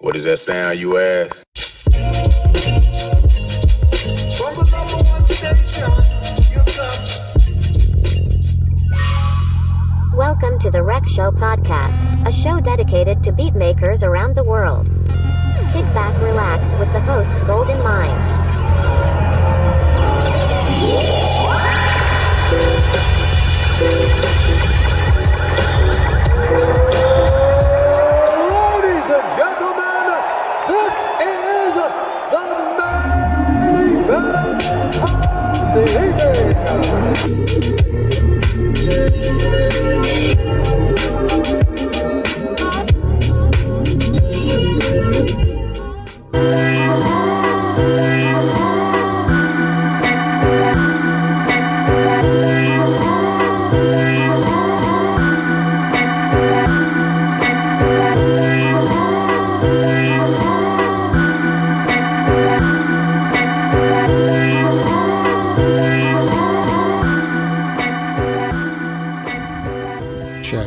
What does that sound, you ask? From the #1 station, you come. Welcome to the Rec Show podcast, a show dedicated to beatmakers around the world. Kick back, relax with the host Gold in mind. Ladies and gentlemen, this is the main event of the evening.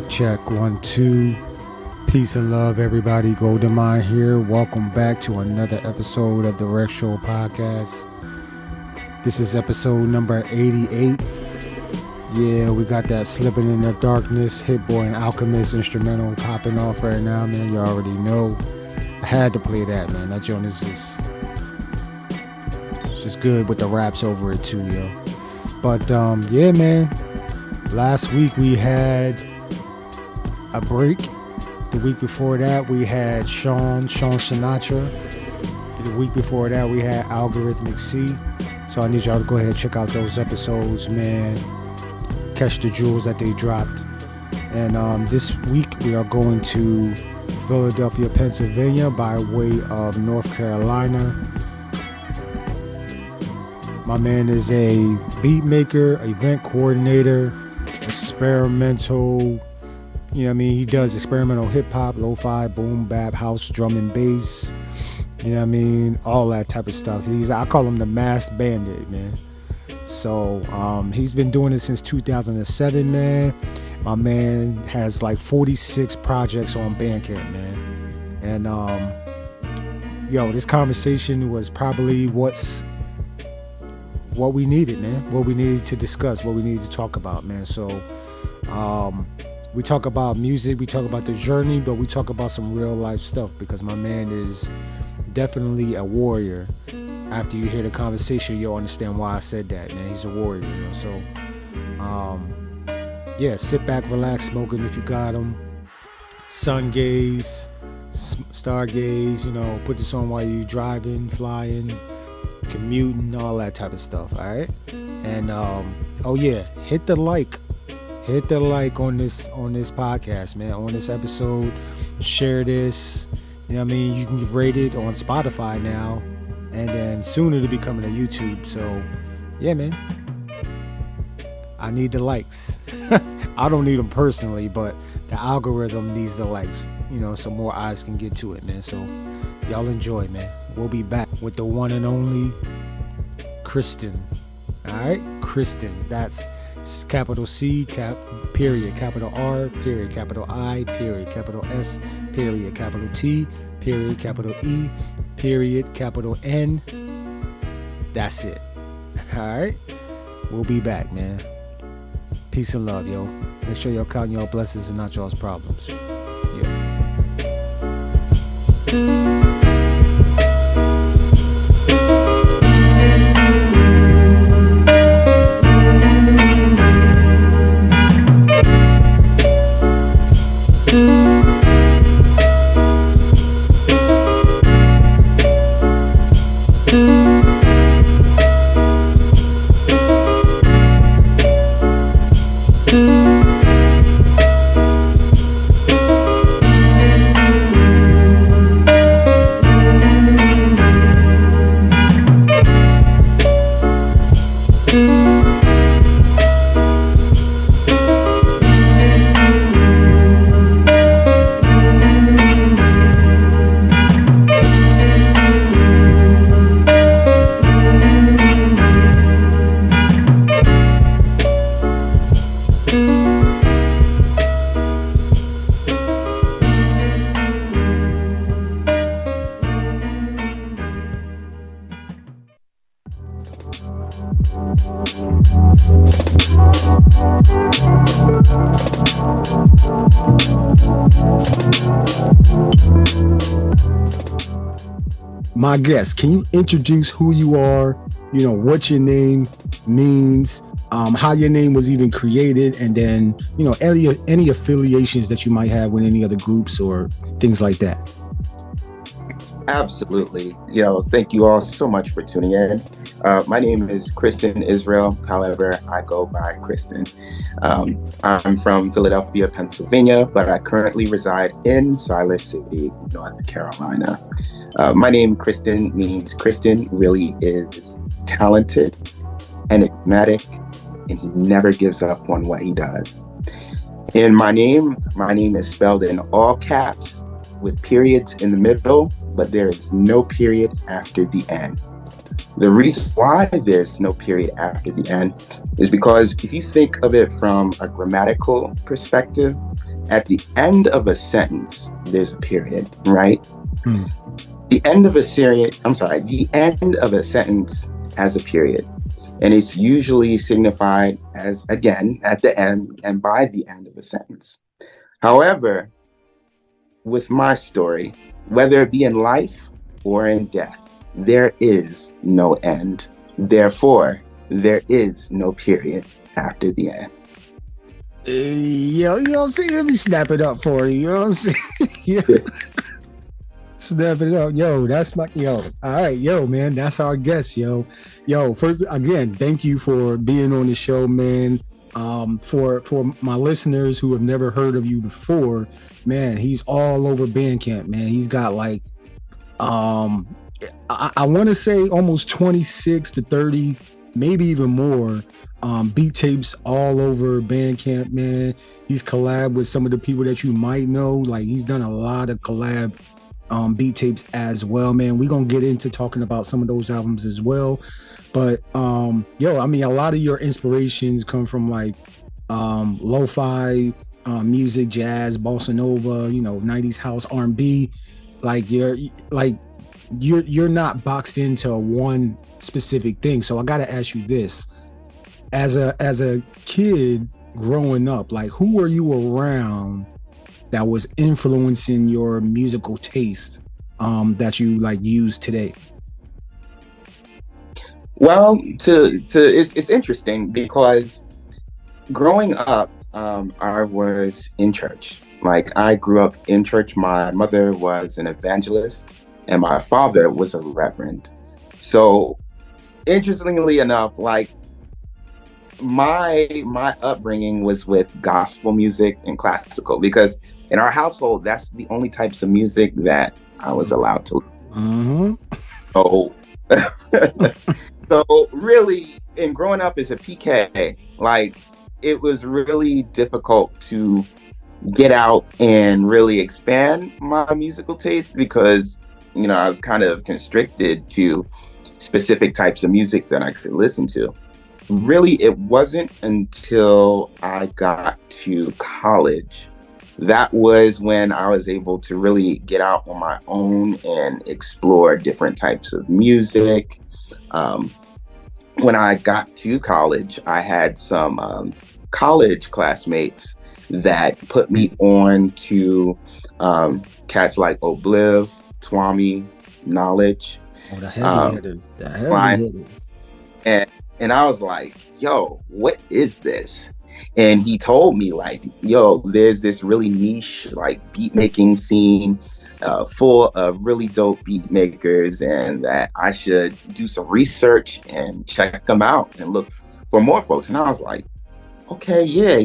Check 1 2. Peace and love, everybody. Golden Mind here. Welcome back to another episode of the Rec Show podcast. This is episode number 88. Yeah, we got that Slipping in the Darkness, Hit Boy and Alchemist instrumental popping off right now, man. You already know. I had to play that, man. That joint is just good with the raps over it too, yo. But yeah, man. Last week we had a break. The week before that we had Sean Sinatra. The week before that we had Algorithmic C. So I need y'all to go ahead and check out those episodes, man. Catch the jewels that they dropped. And this week we are going to Philadelphia, Pennsylvania by way of North Carolina. My man is a beat maker, event coordinator, experimental. You know what I mean? He does experimental hip-hop, lo-fi, boom, bap, house, drum and bass. You know what I mean? All that type of stuff. I call him the masked bandit, man. So he's been doing it since 2007, man. My man has like 46 projects on Bandcamp, man. And this conversation was probably what we needed, man. What we needed to discuss, what we needed to talk about, man. So we talk about music, we talk about the journey, but we talk about some real life stuff because my man is definitely a warrior. After you hear the conversation, you'll understand why I said that, man. He's a warrior, you know. So, sit back, relax, smoking if you got him. Sun gaze, stargaze, you know, put this on while you're driving, flying, commuting, all that type of stuff, all right? And, hit the like. Hit the like on this podcast, man, on this episode. Share this. You know what I mean? You can rate it on Spotify now. And then soon it'll be coming to YouTube. So, yeah, man. I need the likes. I don't need them personally, but the algorithm needs the likes. You know, so more eyes can get to it, man. So, y'all enjoy, man. We'll be back with the one and only Cristen. All right? Cristen. That's capital C, period, capital R, period, capital I, period, capital S, period, capital T, period, capital E, period, capital N. That's it. Alright? We'll be back, man. Peace and love, yo. Make sure y'all count y'all blessings and not y'all's problems. Yeah. my guest, can you introduce who you are, what your name means, how your name was even created, and then, any affiliations that you might have with any other groups or things like that? Absolutely. Thank you all so much for tuning in. My name is Cristen Israel. However, I go by Cristen. I'm from Philadelphia, Pennsylvania, but I currently reside in Siler City, North Carolina. My name, Cristen, means Cristen really is talented, enigmatic, and he never gives up on what he does. In my name is spelled in all caps with periods in the middle, but there is no period after the N. The reason why there's no period after the N is because if you think of it from a grammatical perspective, at the end of a sentence, there's a period, right? The end of a sentence has a period. And it's usually signified as, again, at the end and by the end of a sentence. However, with my story, whether it be in life or in death, there is no end. Therefore, there is no period after the end. You know what I'm saying? Let me snap it up for you. You know what I'm saying? Yeah. Snap it up. That's my, all right, man, that's our guest, First, again, thank you for being on the show, man. For my listeners who have never heard of you before, man, he's all over Bandcamp, man. He's got like, I want to say almost 26 to 30, maybe even more, beat tapes all over Bandcamp, man. He's collabed with some of the people that you might know. Like, he's done a lot of collab beat tapes as well, man. We're gonna get into talking about some of those albums as well. But a lot of your inspirations come from like lo-fi music, jazz, Bosanova, 90s house, R&B. Like you're not boxed into one specific thing. So I gotta ask you this. As a kid growing up, like, who were you around that was influencing your musical taste that you like use today? Well, it's interesting because growing up, I was in church. Like, I grew up in church. My mother was an evangelist and my father was a reverend. So interestingly enough, like, my upbringing was with gospel music and classical, because in our household, that's the only types of music that I was allowed to. So, so really, in growing up as a PK, like, it was really difficult to get out and really expand my musical taste because, I was kind of constricted to specific types of music that I could listen to. Really, it wasn't until I got to college that was when I was able to really get out on my own and explore different types of music. When I got to college, I had some college classmates that put me on to cats like Ohbliv, Tuamie, Kxwledge. Oh, the heavy hitters. The heavy hitters. And I was like, yo, what is this? And he told me, like, yo, there's this really niche, like, beat making scene full of really dope beat makers, and that I should do some research and check them out and look for more folks. And I was like, okay, yeah.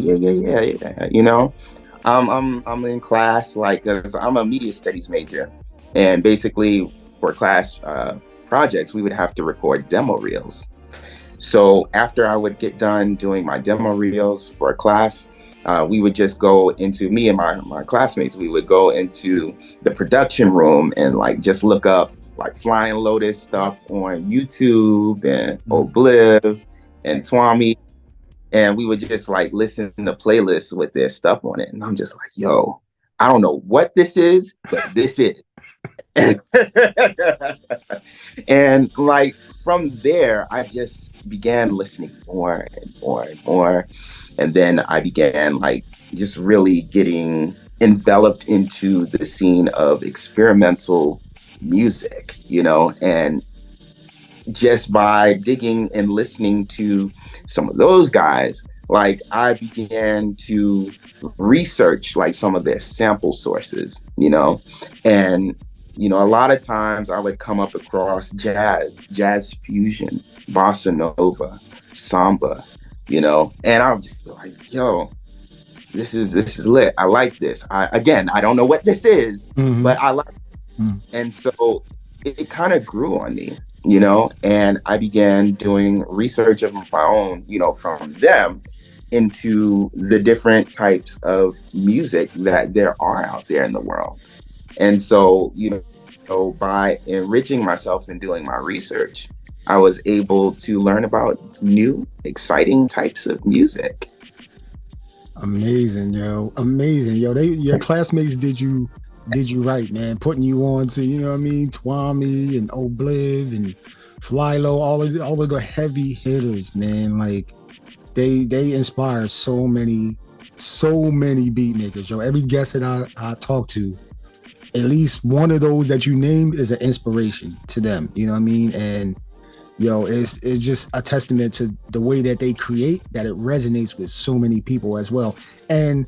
I'm in class, like, 'cause I'm a media studies major, and basically for class projects, we would have to record demo reels. So after I would get done doing my demo reels for a class, we would just go into, me and my classmates, we would go into the production room and like just look up like Flying Lotus stuff on YouTube and Ohbliv and Tuamie. And we would just like listen to playlists with their stuff on it. And I'm just like, yo, I don't know what this is, but this is. And like from there, I just began listening more and more and more. And then I began like just really getting enveloped into the scene of experimental music, and just by digging and listening to some of those guys, like I began to research like some of their sample sources, and a lot of times I would come up across jazz fusion, bossa nova, samba, and I'm just like, yo, this is lit. I like this. I don't know what this is, but I like it. And so it kind of grew on me, and I began doing research of my own, from them into the different types of music that there are out there in the world. And so, by enriching myself and doing my research, I was able to learn about new, exciting types of music. Amazing, yo. Amazing, yo. Your classmates did you right, man. Putting you on to, Tuamie and Ohbliv and Flylo, all of the heavy hitters, man. Like they inspire so many beat makers, yo. Every guest that I talk to, at least one of those that you named is an inspiration to them. You know what I mean? And yo, it's just a testament to the way that they create, that it resonates with so many people as well. And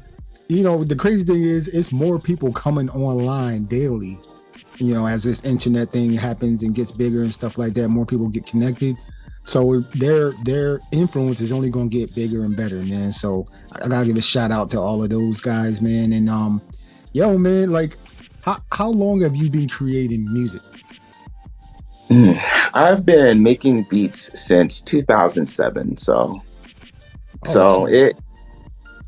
the crazy thing is, it's more people coming online daily, as this internet thing happens and gets bigger and stuff like that. More people get connected, so their influence is only going to get bigger and better, man. So I gotta give a shout out to all of those guys, man. And yo, man, like how long have you been creating music? I've been making beats since 2007, so it's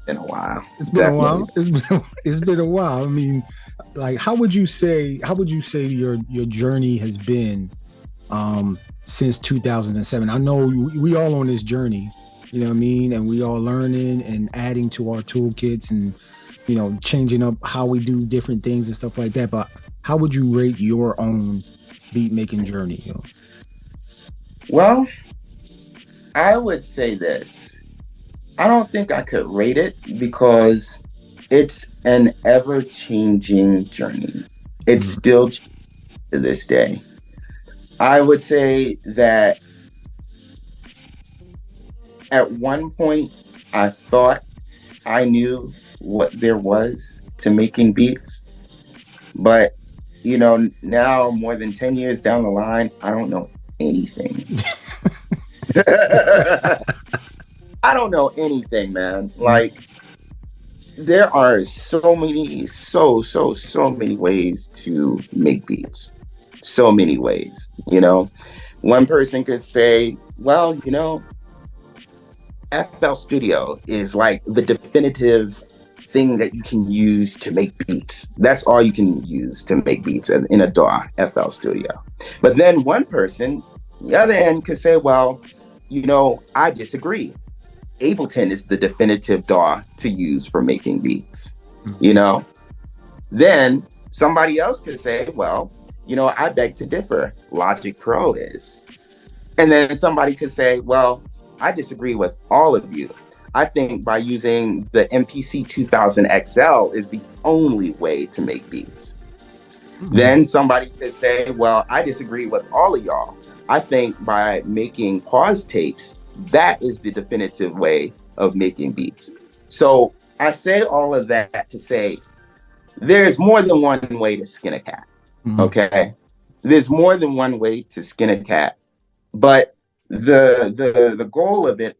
been a while. It's been a while. It's been a while. I mean, like, how would you say your journey has been since 2007? I know we all on this journey, you know what I mean, and we all learning and adding to our toolkits and changing up how we do different things and stuff like that. But how would you rate your own beat making journey? Well, I would say this. I don't think I could rate it because it's an ever-changing journey. It's still to this day. I would say that at one point I thought I knew what there was to making beats, but now more than 10 years down the line, I don't know anything. I don't know anything, man. Like, there are so many ways to make beats. So many ways, One person could say, well, FL Studio is like the definitive thing that you can use to make beats. That's all you can use to make beats in a DAW, FL Studio. But then one person, the other end, could say, well, I disagree. Ableton is the definitive DAW to use for making beats, Then somebody else could say, well, I beg to differ. Logic Pro is. And then somebody could say, well, I disagree with all of you. I think by using the MPC 2000 XL is the only way to make beats. Then somebody could say, well, I disagree with all of y'all. I think by making pause tapes, that is the definitive way of making beats. So I say all of that to say, there's more than one way to skin a cat, okay? There's more than one way to skin a cat, but the goal of it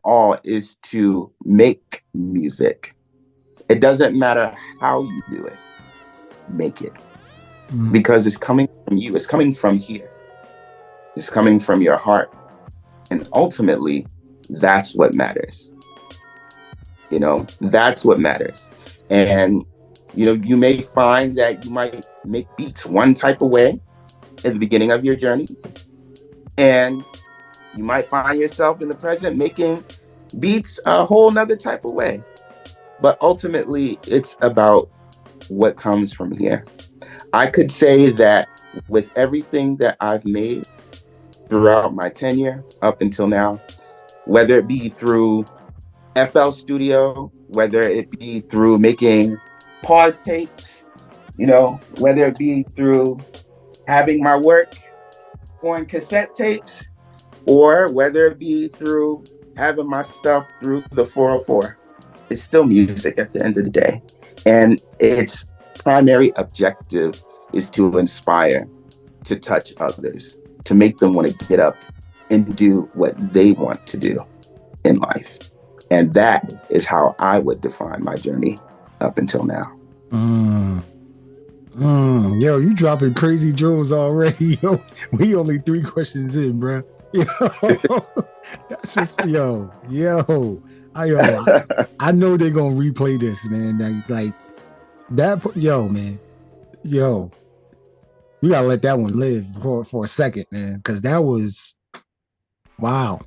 all is to make music. It doesn't matter how you do it, make it. Because it's coming from you, it's coming from here. It's coming from your heart. And ultimately, that's what matters. That's what matters. And, you may find that you might make beats one type of way at the beginning of your journey. And you might find yourself in the present making beats a whole nother type of way. But ultimately, it's about what comes from here. I could say that with everything that I've made throughout my tenure up until now, whether it be through FL Studio, whether it be through making pause tapes, whether it be through having my work on cassette tapes, or whether it be through having my stuff through the 404, it's still music at the end of the day. And its primary objective is to inspire, to touch others, to make them want to get up and do what they want to do in life. And that is how I would define my journey up until now. Yo, you dropping crazy jewels already. Yo, we only 3 questions in, bro. Yo, that's just I know they're gonna replay this, man. Like that. Yo, man. Yo, we gotta let that one live for a second, man, because that was wow.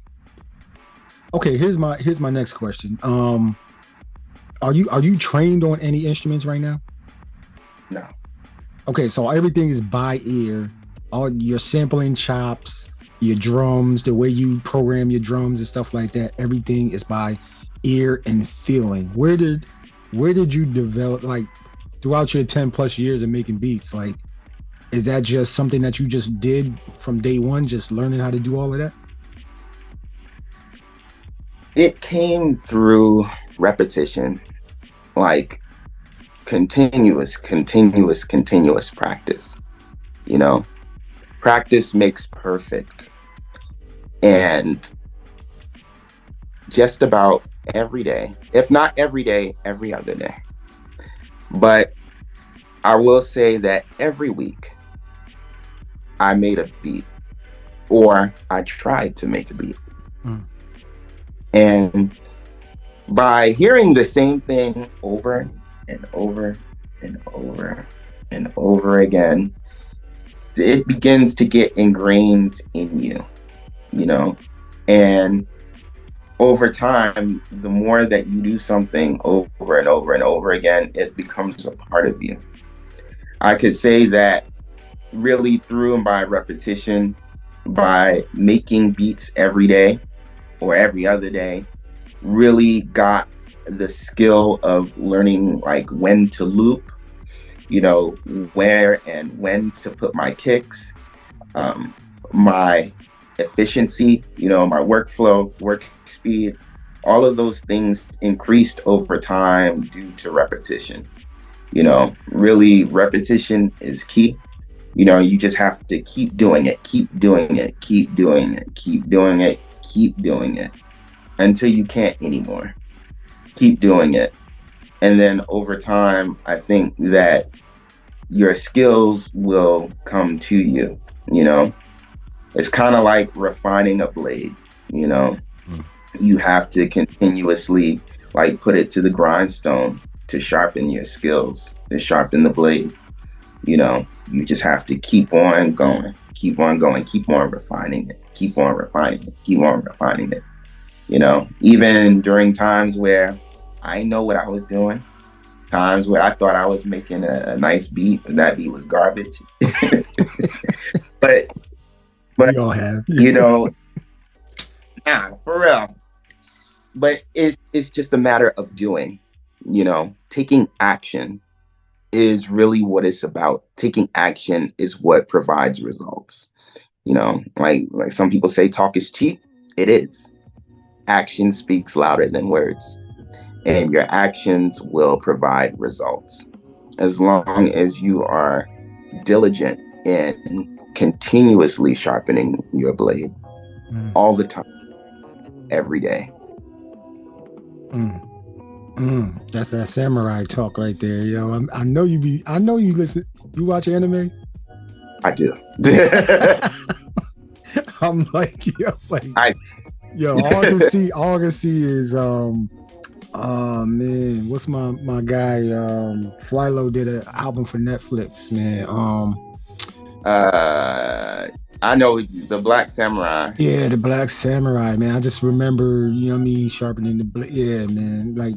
Okay, here's my next question. Are you trained on any instruments right now? No. Okay, so everything is by ear. All your sampling chops, your drums, the way you program your drums and stuff like that, everything is by ear and feeling. Where did you develop, like, throughout your 10 plus years of making beats? Like, is that just something that you just did from day one, just learning how to do all of that? It came through repetition, like continuous practice. You know, practice makes perfect. And just about every day, if not every day, every other day. But I will say that every week I made a beat, or I tried to make a beat. And by hearing the same thing over and over and over and over again, it begins to get ingrained in you, you know? And over time, the more that you do something over and over and over again, it becomes a part of you. I could say that really through and by repetition, by making beats every day or every other day, really got the skill of learning like when to loop, you know, where and when to put my kicks, my efficiency, you know, my workflow, work speed, all of those things increased over time due to repetition. You know, really repetition is key. You know, you just have to keep doing it, keep doing it, keep doing it, keep doing it, keep doing it until you can't anymore. Keep doing it. And then over time, I think that your skills will come to you, you know? It's kind of like refining a blade, you know? You have to continuously like put it to the grindstone to sharpen your skills, to sharpen the blade. You know, you just have to keep on going, keep on going, keep on refining it, keep on refining it, keep on refining it. You know, even during times where I know what I was doing, times where I thought I was making a nice beat and that beat was garbage. but we all have, you know, nah, for real. But it's just a matter of doing, you know, taking action is really what it's about. Taking action is what provides results. You know, like some people say talk is cheap. It is. Action speaks louder than words. And your actions will provide results. As long as you are diligent in continuously sharpening your blade all the time, every day. That's that samurai talk right there, yo. I know you listen. You watch anime? I do. I'm like, yo, all I can see is oh man, what's my guy? Flylo did an album for Netflix, man. I know the Black Samurai. Yeah, the Black Samurai, man. I just remember, you know what I mean, sharpening the blade. Yeah, man. Like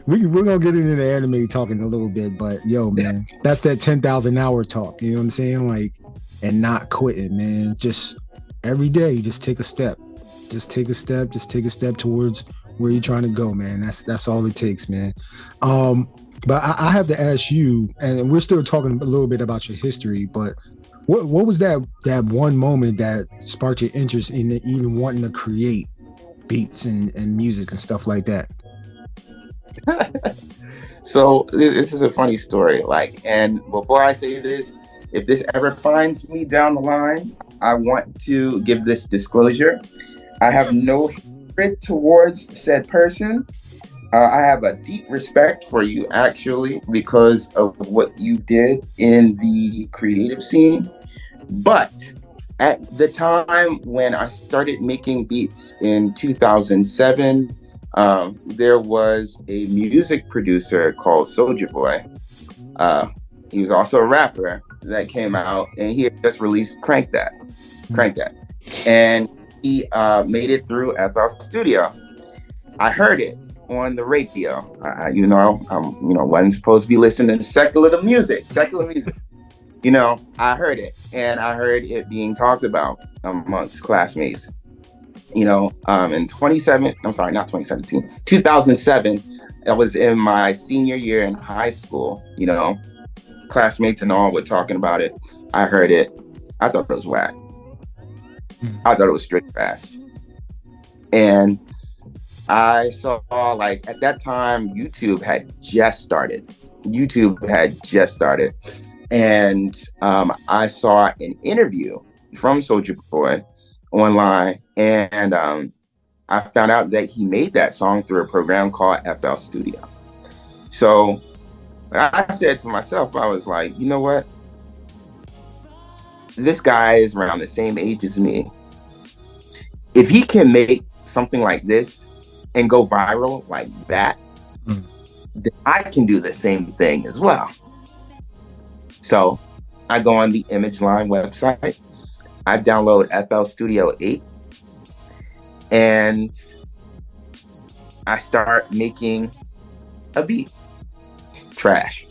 we're gonna get into the anime talking a little bit, but yo, man, that's that 10,000 hour talk. You know what I'm saying? Like, and not quitting, man. Just every day, just take a step. Just take a step. Just take a step towards where you're trying to go, man. That's all it takes, man. But I have to ask you, and we're still talking a little bit about your history, but What was that one moment that sparked your interest in even wanting to create beats and music and stuff like that? So this is a funny story. Like, and before I say this, if this ever finds me down the line, I want to give this disclosure. I have no hatred towards said person. I have a deep respect for you, actually, because of what you did in the creative scene. But at the time when I started making beats in 2007, there was a music producer called Soulja Boy. He was also a rapper that came out, and he had just released Crank That, and he made it through FL Studio. I heard it on the radio. Wasn't supposed to be listening to secular music. I heard it, and I heard it being talked about amongst classmates. In 2007, I was in my senior year in high school. Classmates and all were talking about it. I heard it. I thought it was whack. I thought it was straight trash. And I saw, like, at that time, YouTube had just started. And I saw an interview from Soulja Boy online, and I found out that he made that song through a program called FL Studio. So I said to myself, I was like, you know what? This guy is around the same age as me. If he can make something like this and go viral like that, then I can do the same thing as well. So I go on the ImageLine website, I download FL Studio 8, and I start making a beat. Trash.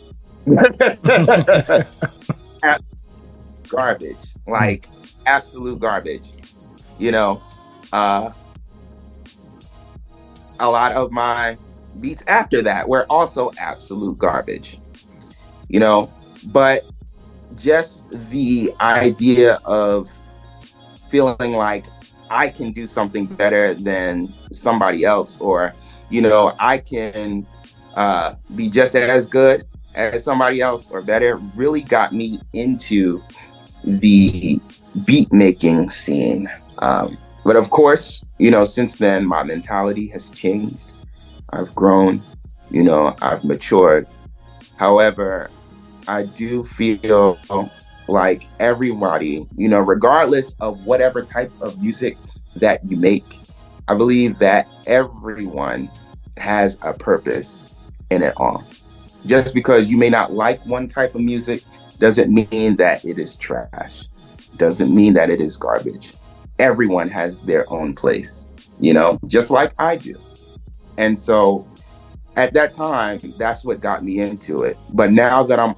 Garbage. Like, absolute garbage. A lot of my beats after that were also absolute garbage. But just the idea of feeling like I can do something better than somebody else, or I can be just as good as somebody else or better, really got me into the beat making scene. But of course, since then my mentality has changed. I've grown, I've matured. However, I do feel like everybody, regardless of whatever type of music that you make, I believe that everyone has a purpose in it all. Just because you may not like one type of music doesn't mean that it is trash, doesn't mean that it is garbage. Everyone has their own place, just like I do. And so at that time, that's what got me into it. But now that I'm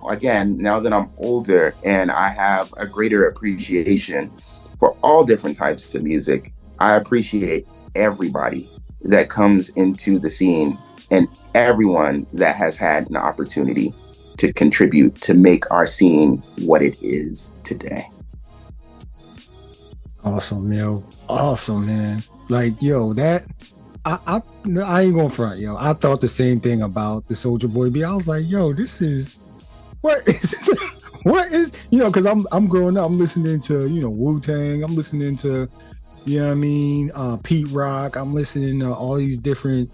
older and I have a greater appreciation for all different types of music, I appreciate everybody that comes into the scene and everyone that has had an opportunity to contribute to make our scene what it is today. Awesome, awesome, man. Like, that I ain't going front, I thought the same thing about the Soulja Boy beat. I was like, this is what is because I'm growing up, I'm listening to Wu-Tang, I'm listening to Pete Rock, I'm listening to all these different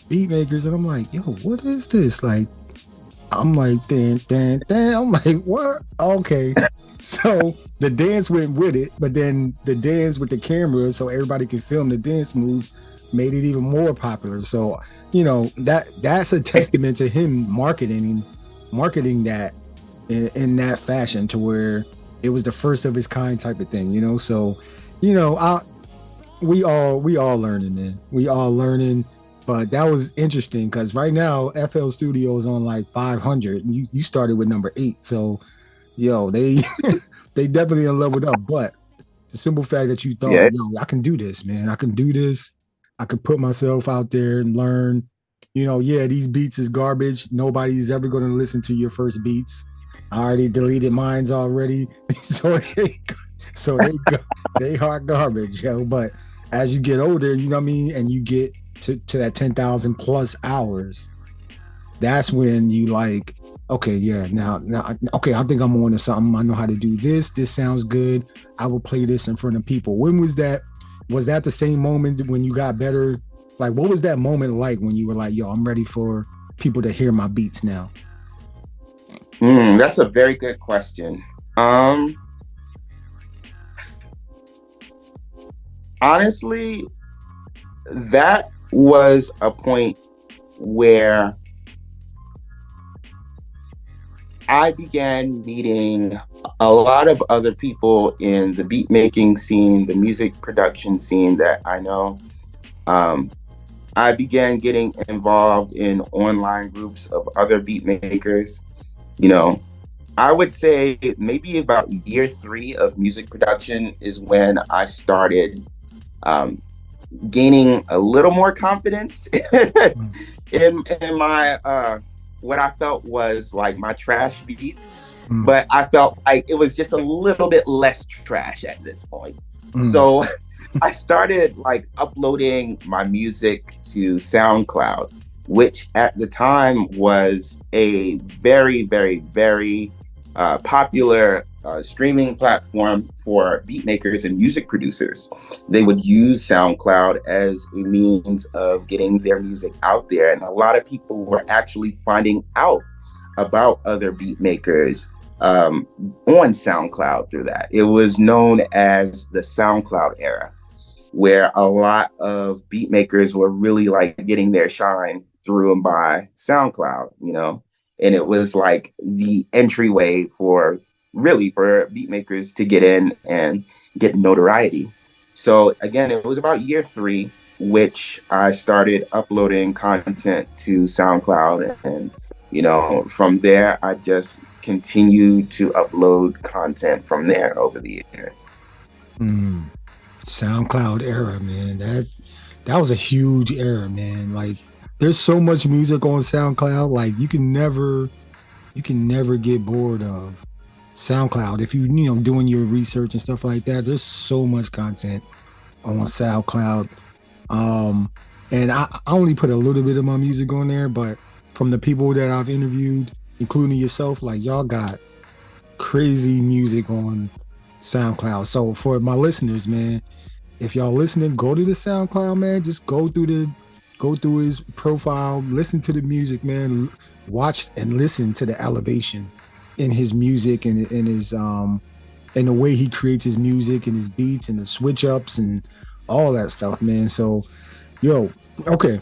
beat makers, and I'm like, what is this? Like, I'm like, dan. I'm like, what? Okay. So the dance went with it, but then the dance with the camera, so everybody can film the dance moves, made it even more popular. So, that's a testament to him marketing that in that fashion, to where it was the first of its kind type of thing, So, we all learning, man. We all learning. But that was interesting because right now FL Studio is on like 500, and you started with number 8. So, they they definitely leveled up. But the simple fact that you thought, I can do this, man. I can do this. I can put myself out there and learn. These beats is garbage. Nobody's ever going to listen to your first beats. I already deleted mines already, so they hard garbage, yo. But as you get older, you know what I mean, and you get to that 10,000 plus hours, that's when you like, okay, yeah, now, okay, I think I'm on to something. I know how to do this. This sounds good. I will play this in front of people. When was that? Was that the same moment when you got better? Like, what was that moment like when you were like, yo, I'm ready for people to hear my beats now? That's a very good question. Honestly, that was a point where I began meeting a lot of other people in the beat making scene, the music production scene that I know. Um, I began getting involved in online groups of other beat makers. You know, I would say maybe about year 3 of music production is when I started um, gaining a little more confidence in my what I felt was like my trash beats, but I felt like it was just a little bit less trash at this point. So I started like uploading my music to SoundCloud, which at the time was a very, very, very popular streaming platform for beat makers and music producers. They would use SoundCloud as a means of getting their music out there. And a lot of people were actually finding out about other beat makers on SoundCloud through that. It was known as the SoundCloud era, where a lot of beat makers were really like getting their shine through and by SoundCloud, you know? And it was like the entryway for beat makers to get in and get notoriety. So again, it was about year 3, which I started uploading content to SoundCloud. And, you know, from there, I just continued to upload content from there over the years. SoundCloud era, man. That was a huge era, man. Like, there's so much music on SoundCloud. Like, you can never get bored of SoundCloud if you doing your research and stuff like that. There's so much content on SoundCloud. And I only put a little bit of my music on there, but from the people that I've interviewed, including yourself, like, y'all got crazy music on SoundCloud. So for my listeners, man, if y'all listening, go to the SoundCloud, man. Just go through his profile, listen to the music, man. Watch and listen to the elevation in his music and in his in the way he creates his music and his beats and the switch ups and all that stuff, man. So, yo, okay.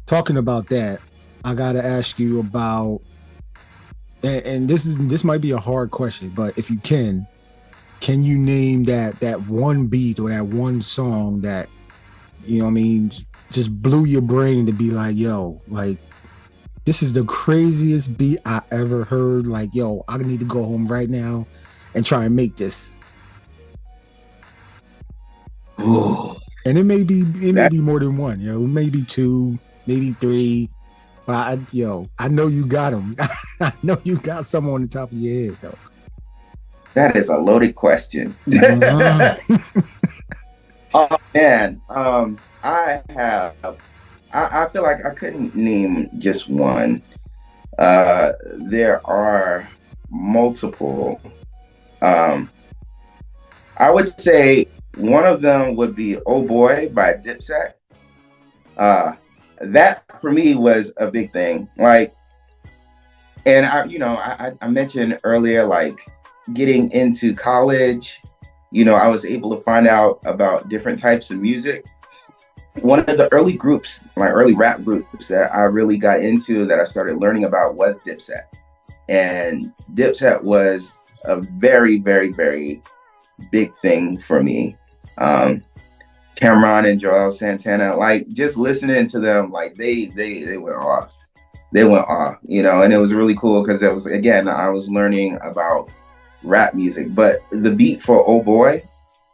Talking about that, I gotta ask you about, and this might be a hard question, but if you can you name that one beat or that one song that, you know what I mean, just blew your brain to be like, yo, like, this is the craziest beat I ever heard. Like, yo, I need to go home right now and try and make this. Ooh. And it may be more than one, it may be 2, maybe 3. But I know you got them. I know you got some on the top of your head, though. That is a loaded question. Oh man, I feel like I couldn't name just one. There are multiple. I would say one of them would be "Oh Boy" by Dipset. That for me was a big thing. Like, and I mentioned earlier, like, getting into college, I was able to find out about different types of music. One of the early groups, my early rap groups that I really got into, that I started learning about, was Dipset. And Dipset was a very, very, very big thing for me. Camron and Joel Santana, like, just listening to them, like, they went off. They went off, and it was really cool because it was, again, I was learning about rap music. But the beat for "Oh Boy,"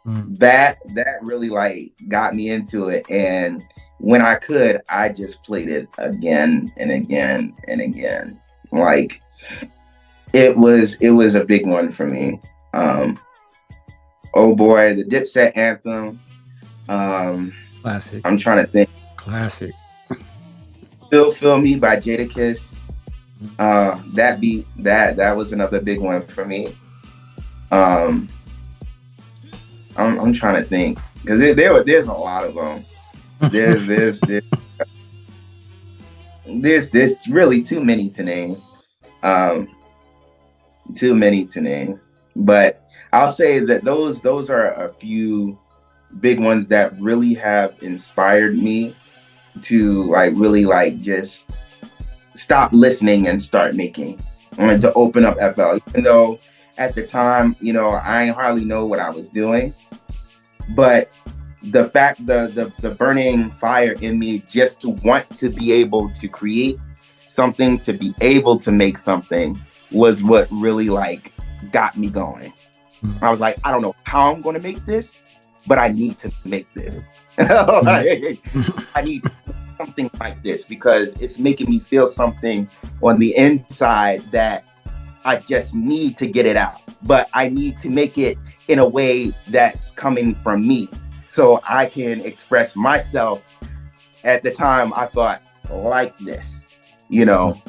that really, like, got me into it. And when I could, I just played it again and again and again. Like, It was a big one for me. Oh boy, the Dipset Anthem. Classic. I'm trying to think. Classic. Still Feel Me by Jadakiss. That beat, that was another big one for me. I'm trying to think because there's a lot of them. There's really too many to name. Too many to name. But I'll say that those are a few big ones that really have inspired me to like really like just stop listening and start making. I wanted to open up FL, even though at the time, you know, I hardly know what I was doing. But the fact, the burning fire in me just to want to be able to create something, to be able to make something was what really like got me going. I was like, I don't know how I'm going to make this, but I need to make this. Like, I need something like this because it's making me feel something on the inside that I just need to get it out. But I need to make it in a way that's coming from me so I can express myself. At the time, I thought like this, you know?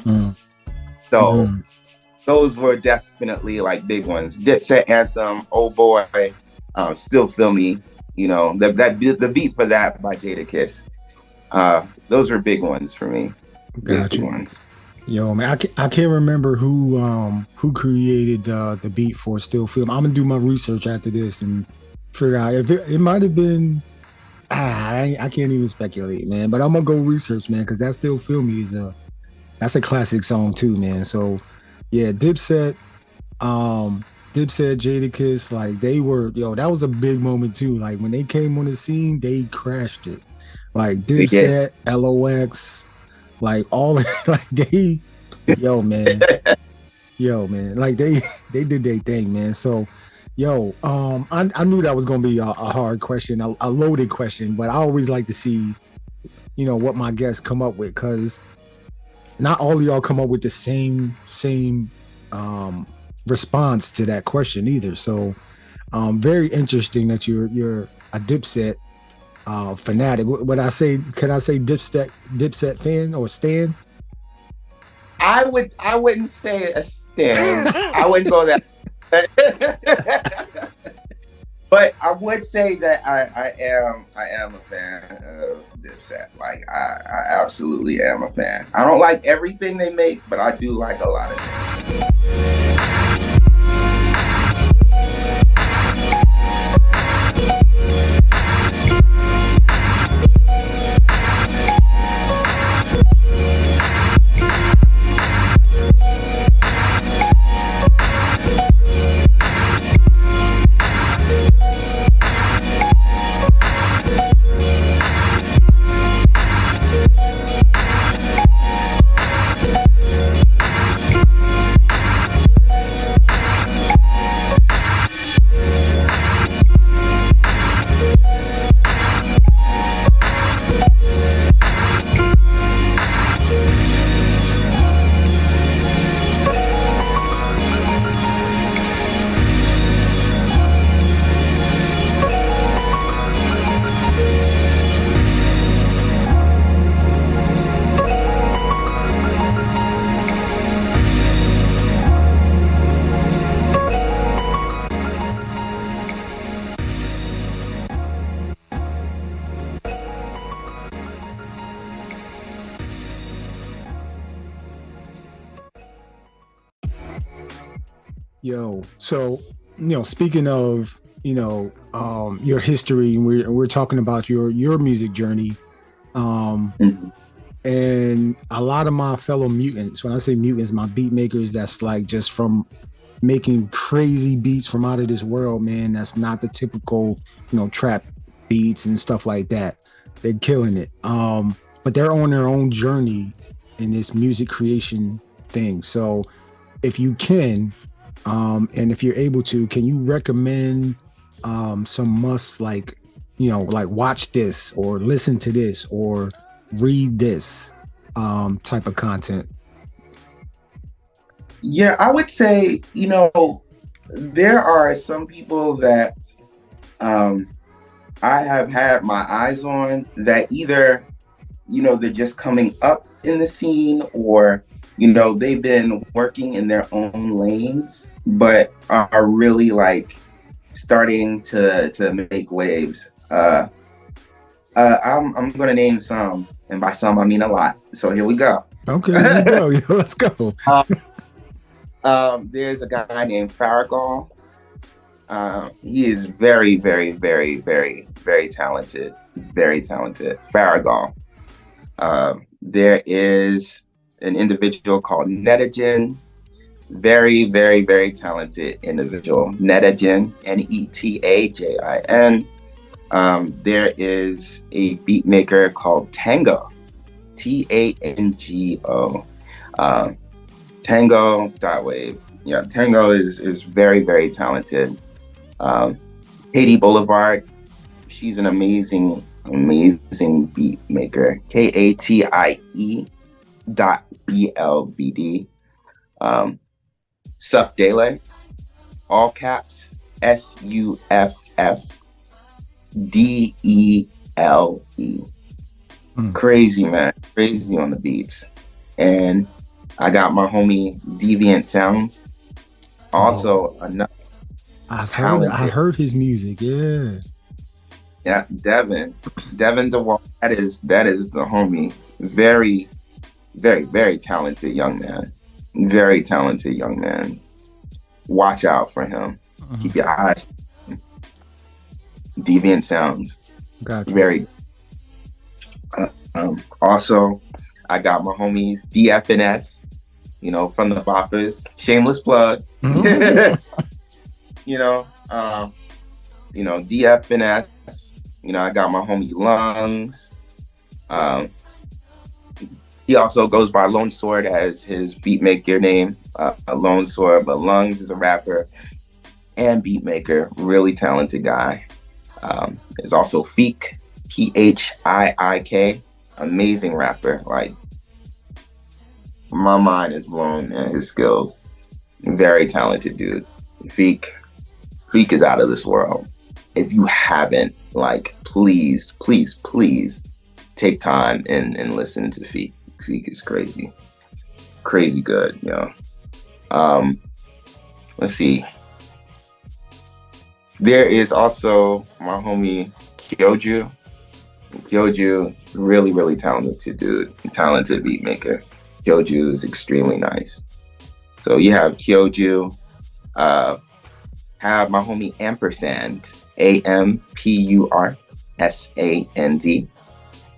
So those were definitely like big ones. Dipset Anthem, Oh Boy, Still Feel Me, you know, the beat for that by Jadakiss. Those are big ones for me. Gotcha. Big ones. Yo, man, I can't remember who created the beat for Still Feel Me. I'm gonna do my research after this and figure out if it might have been. I can't even speculate, man. But I'm gonna go research, man, because that Still Feel Me that's a classic song too, man. So yeah, Dipset, Jadakiss, like they were, that was a big moment too. Like when they came on the scene, they crashed it. Like Dipset, LOX, like all like they, man, like they did their thing, man. So, I knew that was gonna be a hard question, a loaded question, but I always like to see, what my guests come up with, because not all of y'all come up with the same response to that question either. So, very interesting that you're a Dipset fanatic. Could I say Dipset fan or stan? I wouldn't say a stan. I wouldn't go that. But I would say that I am a fan of Dipset. Like I absolutely am a fan. I don't like everything they make, but I do like a lot of things. So speaking of your history, and we're talking about your music journey, and a lot of my fellow mutants, when I say mutants, my beat makers, that's like just from making crazy beats from out of this world, man. That's not the typical trap beats and stuff like that. They're killing it, but they're on their own journey in this music creation thing. So if you can, and if you're able to, can you recommend some musts, like watch this or listen to this or read this type of content? Yeah, I would say, there are some people that um, I have had my eyes on that either, they're just coming up in the scene or, they've been working in their own lanes, but are really like starting to make waves. I'm gonna name some, and by some I mean a lot. So here we go. Okay, here we go. Yo, let's go. There's a guy named Farragal. He is very, very, very, very, very talented. Very talented. Farragal. There is an individual called Netajin. Very, very, very talented individual. Netajin, Netajin. There is a beat maker called Tango, Tango. Tango.wave. Yeah, Tango is very, very talented. Katie Boulevard, she's an amazing beat maker. KATIE.BLBD. Suffdele, all caps, SUFFDELE. Crazy, man. Crazy on the beats. And I got my homie Deviant Sounds. Also, another. I heard his music. Yeah. Yeah, Devin DeWalt. That is the homie. Very, very, very talented young man. Very talented young man. Watch out for him. Keep your eyes. Deviant Sounds. Gotcha. Very. Also, I got my homies DFNS. From the Boppers. Shameless plug. DFNS. I got my homie Lungs. He also goes by Lone Sword as his beatmaker name. Lone Sword, but Lungs is a rapper and beatmaker. Really talented guy. There's also Feek, PHIIK. Amazing rapper. Like, my mind is blown at his skills. Very talented dude. Feek is out of this world. If you haven't, please take time and listen to Feek. Feek is crazy. Crazy good, Let's see. There is also my homie Kxwledge. Kxwledge, really, really talented dude. Talented beat maker. Kxwledge is extremely nice. So you have Kxwledge, have my homie Ampersand, AMPURSAND.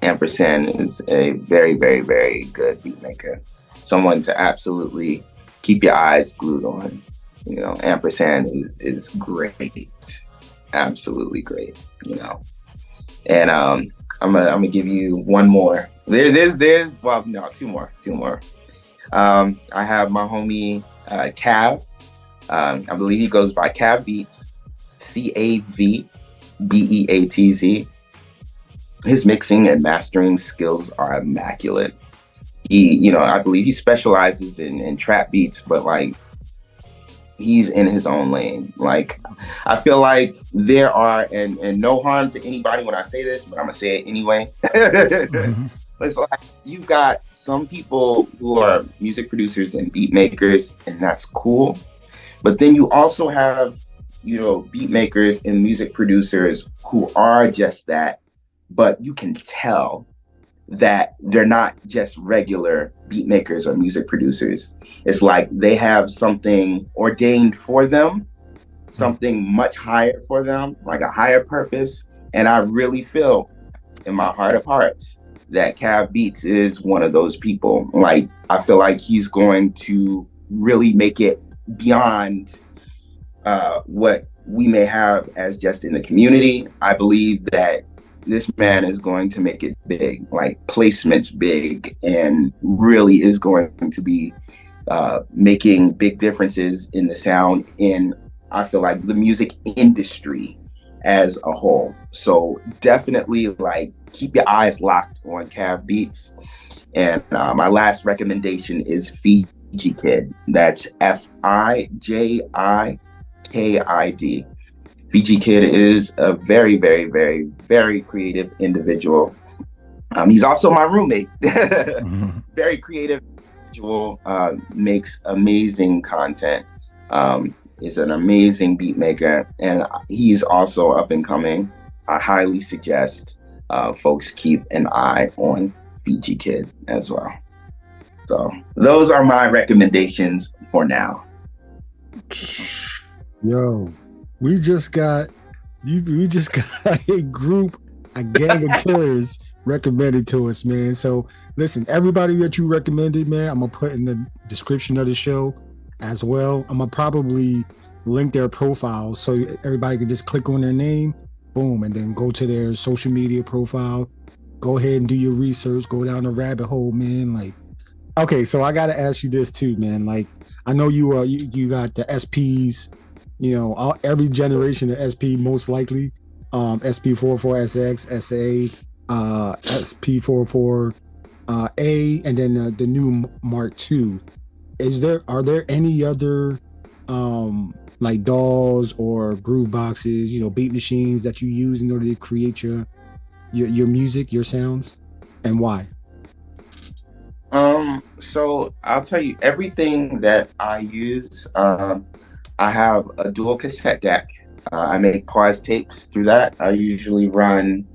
Ampersand is a very, very, very good beat maker. Someone to absolutely keep your eyes glued on. Ampersand is great. Absolutely great, And I'm gonna give you one more. There's two more. I have my homie Cav. I believe he goes by Cav Beats, CAVBEATZ. His mixing and mastering skills are immaculate. He, I believe he specializes in trap beats, but he's in his own lane. I feel like there are, and no harm to anybody when I say this, but I'm gonna say it anyway. It's you've got some people who are music producers and beat makers, and that's cool. But then you also have, beat makers and music producers who are just that, but you can tell that they're not just regular beat makers or music producers. It's like they have something ordained for them, something much higher for them, like a higher purpose. And I really feel in my heart of hearts that Cav Beats is one of those people. I feel like he's going to really make it beyond what we may have as just in the community. I believe that this man is going to make it big, placements big, and really is going to be making big differences in the sound in, I feel like, the music industry as a whole. So definitely keep your eyes locked on Cav Beats. And my last recommendation is Feek. Kid. That's FIJIKID. Kid is a very, very, very, very creative individual. He's also my roommate. Very creative individual, makes amazing content, is an amazing beat maker, and he's also up and coming. I highly suggest folks keep an eye on BG Kid as well. So those are my recommendations for now. Yo, we just got a group, a gang of killers recommended to us, man. So listen, everybody that you recommended, man, I'm gonna put in the description of the show as well. I'm gonna probably link their profiles so everybody can just click on their name, boom, and then go to their social media profile. Go ahead and do your research, go down the rabbit hole, man. Like, okay, so I gotta ask you this too, man. Like, I know you got the SPs, you know, every generation of SP most likely, SP44SX, SA, SP44A, and then the new Mark II. Are there any other like DAWs or groove boxes, you know, beat machines that you use in order to create your music, your sounds, and why? So I'll tell you everything that I use. I have a dual cassette deck. I make pause tapes through that. I usually run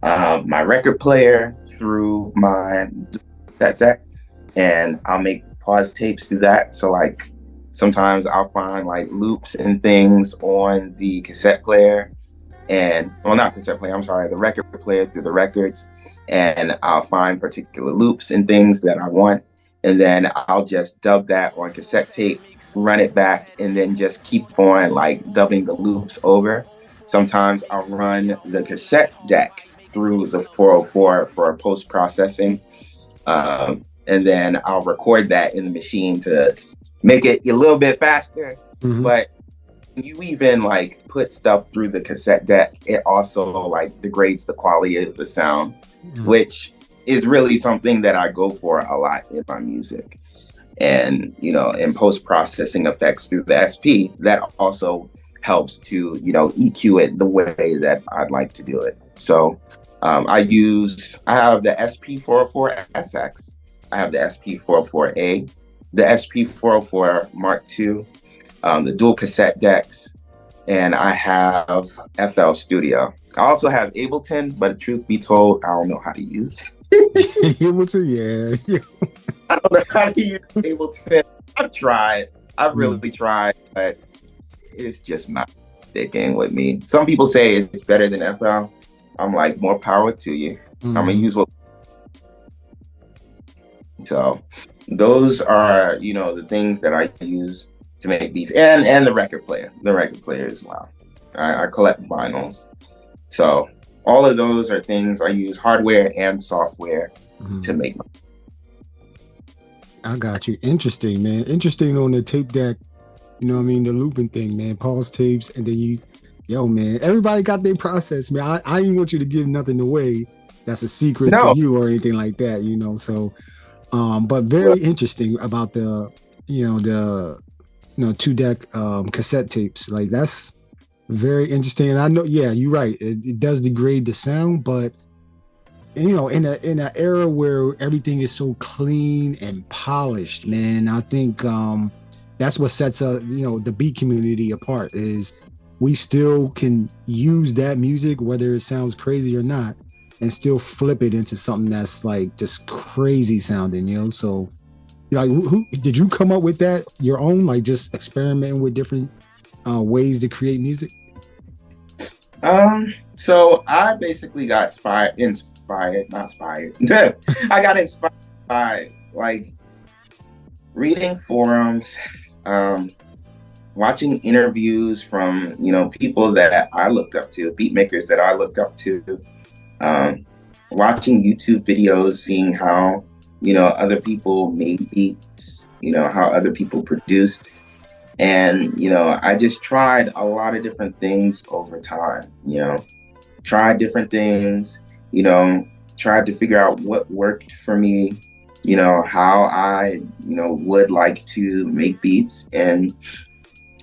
my record player through my cassette deck, and I'll make pause tapes through that. So like sometimes I'll find like loops and things on the cassette player, and well, not cassette player, I'm sorry, the record player through the records, and I'll find particular loops and things that I want, and then I'll just dub that on cassette tape, run it back, and then just keep on like dubbing the loops over. Sometimes I'll run the cassette deck through the 404 for post-processing, and then I'll record that in the machine to make it a little bit faster. Mm-hmm. But you even like put stuff through the cassette deck, it also like degrades the quality of the sound, which is really something that I go for a lot in my music. And, you know, in post-processing effects through the SP, that also helps to, you know, EQ it the way that I'd like to do it. So I have the SP404SX, I have the SP404A, the SP404 Mark II, the dual cassette decks, and I have FL Studio. I also have Ableton, but truth be told, I don't know how to use it. Ableton, yeah. I don't know how to use Ableton. I've really tried, but it's just not sticking with me. Some people say it's better than FL. I'm like, more power to you. I'm gonna use what. So those are, you know, the things that I use to make beats, and the record player as well. I collect vinyls, so all of those are things I use, hardware and software, to make. I got you. Interesting, man. Interesting on the tape deck. You know what I mean? The looping thing, man. Pause tapes, and then man. Everybody got their process, man. I didn't want you to give nothing away that's a secret for you or anything like that, you know. So, but very interesting about the 2-deck cassette tapes. Like, that's very interesting. And I know, yeah, you're right. It does degrade the sound, but you know, in an era where everything is so clean and polished, man, I think that's what sets the beat community apart. Is we still can use that music, whether it sounds crazy or not, and still flip it into something that's like just crazy sounding, you know. So, like, who did you come up with that your own, like just experimenting with different ways to create music? So I basically got inspired. I got inspired by like reading forums, watching interviews from, you know, people that I looked up to, beatmakers that I looked up to, watching YouTube videos, seeing how, you know, other people made beats, you know, how other people produced. And, you know, I just tried a lot of different things over time, you know, tried different things, you know, tried to figure out what worked for me. how I, would like to make beats. And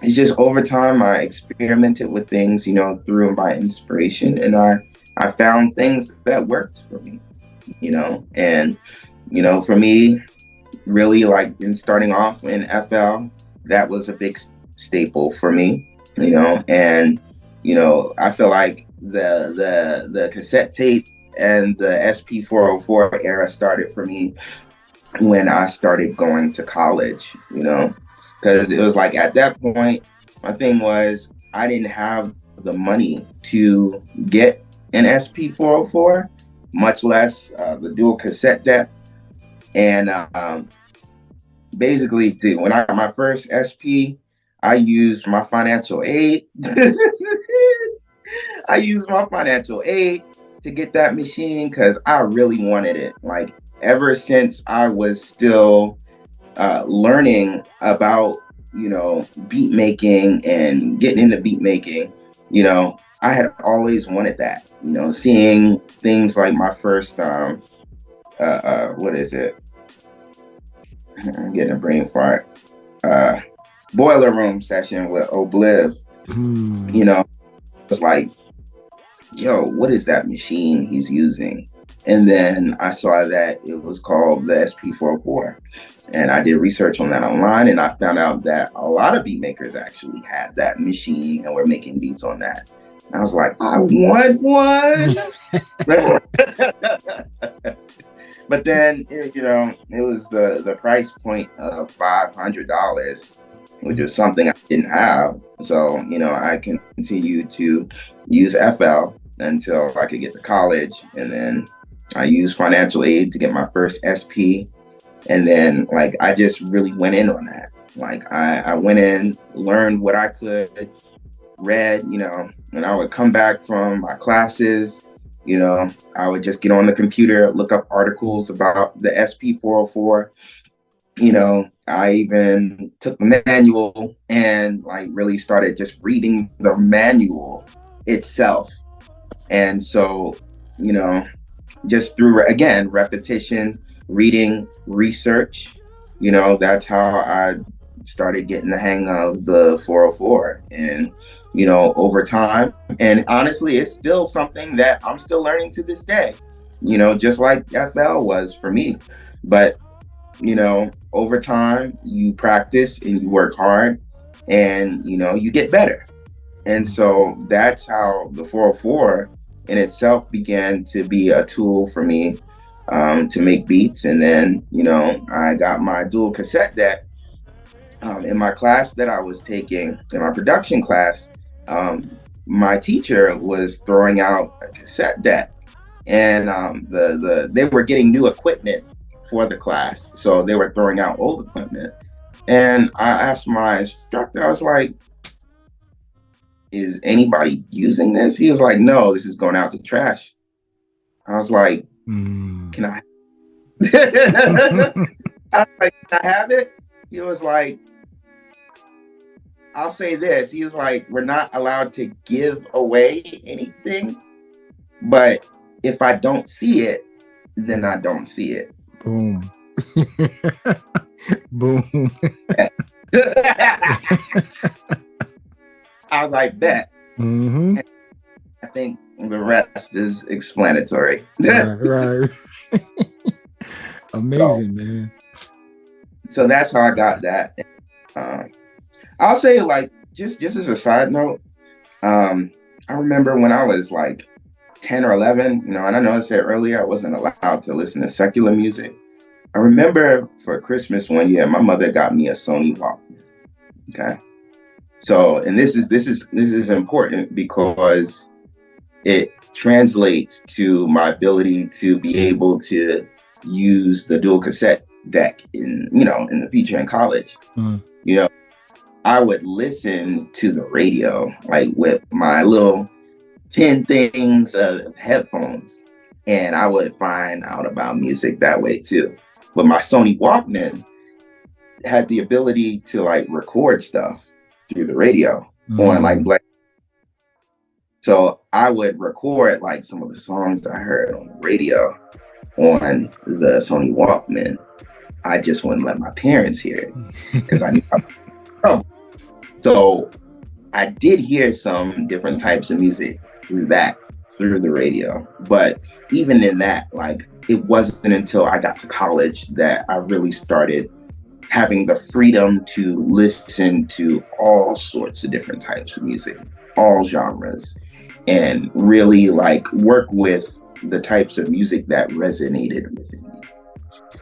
it's just over time, I experimented with things, through my inspiration. And I found things that worked for me, and, for me, really like in starting off in FL, that was a big staple for me, and, I feel like the cassette tape and the SP404 era started for me when I started going to college, because it was like at that point, my thing was I didn't have the money to get an SP404, much less the dual cassette deck. And basically, when I got my first SP, I used my financial aid. I used my financial aid to get that machine because I really wanted it. Like, ever since I was still learning about, beat making and getting into beat making, I had always wanted that, seeing things like my first, what is it? I'm getting a brain fart. Boiler room session with Ohbliv, it's like, yo, what is that machine he's using? And then I saw that it was called the SP404. And I did research on that online, and I found out that a lot of beat makers actually had that machine and were making beats on that. And I was like, I want one. But then, it was the price point of $500, which was something I didn't have. So, I continued to use FL until I could get to college. And then I used financial aid to get my first SP. And then, like, I just really went in on that. Like, I went in, learned what I could, read, when I would come back from my classes, I would just get on the computer, look up articles about the SP404. I even took the manual and like really started just reading the manual itself. And so, just through, again, repetition, reading, research, that's how I started getting the hang of the 404. And, over time, and honestly, it's still something that I'm still learning to this day, just like FL was for me. But, over time, you practice and you work hard and, you get better. And so that's how the 404 in itself began to be a tool for me to make beats. And then, I got my dual cassette deck in my class that I was taking, in my production class. My teacher was throwing out a cassette deck, and they were getting new equipment for the class. So they were throwing out old equipment. And I asked my instructor, I was like, is anybody using this? He was like, no, this is going out to trash. I was like, can I? I was like, can I have it? He was like, I'll say this. He was like, we're not allowed to give away anything, but if I don't see it, then I don't see it. Boom. Boom. I was like, bet. Mm-hmm. I think the rest is explanatory. Right. Amazing, man. So that's how I got that. I'll say, like, just as a side note, I remember when I was like 10 or 11, and I know I said earlier I wasn't allowed to listen to secular music. I remember for Christmas one year, my mother got me a Sony Walkman. Okay. So, and this is important because it translates to my ability to be able to use the dual cassette deck in the future in college. I would listen to the radio, like with my little 10 things of headphones, and I would find out about music that way too. But my Sony Walkman had the ability to like record stuff through the radio on like Black. So I would record like some of the songs I heard on the radio, on the Sony Walkman, I just wouldn't let my parents hear it because I knew I was in trouble. So I did hear some different types of music through the radio. But even in that, like, it wasn't until I got to college that I really started having the freedom to listen to all sorts of different types of music, all genres, and really like work with the types of music that resonated within me.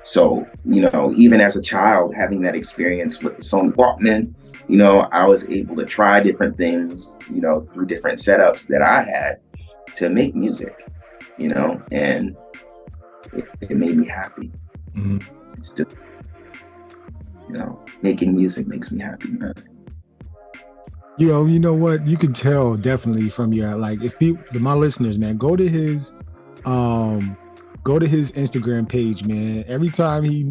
So, you know, even as a child, having that experience with the Sony Walkman, you know, I was able to try different things, you know, through different setups that I had to make music, you know, and it made me happy. Mm-hmm. It's still, you know, making music makes me happy, man. You know what? You can tell definitely from your, like, if people, my listeners, man, go to his Instagram page, man. Every time he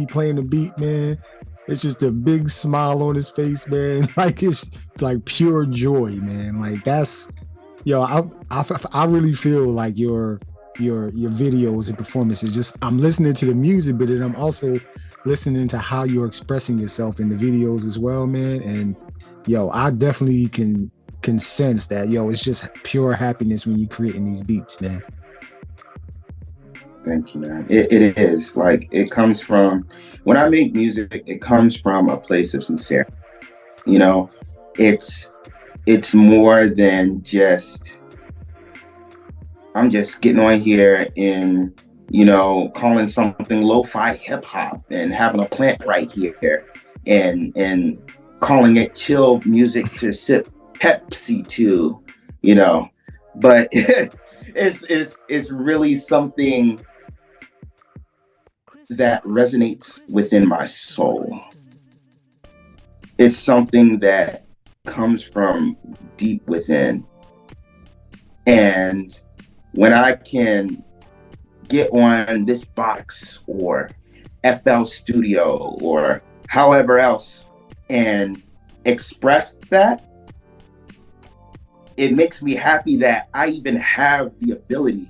playing the beat, man, it's just a big smile on his face, man. Like, it's like pure joy, man. Like, that's, I really feel like your videos and performances, just, I'm listening to the music, but then I'm also listening to how you're expressing yourself in the videos as well, man. And I definitely can sense that, it's just pure happiness when you're creating these beats, man. Thank you, man. It is like, it comes from, when I make music, it comes from a place of sincerity. You know, it's more than just, I'm just getting on here and, you know, calling something lo-fi hip hop and having a plant right here and calling it chill music to sip Pepsi to, you know, but it's really something that resonates within my soul. It's something that comes from deep within. And when I can get on this box or FL Studio or however else and express that, it makes me happy that I even have the ability,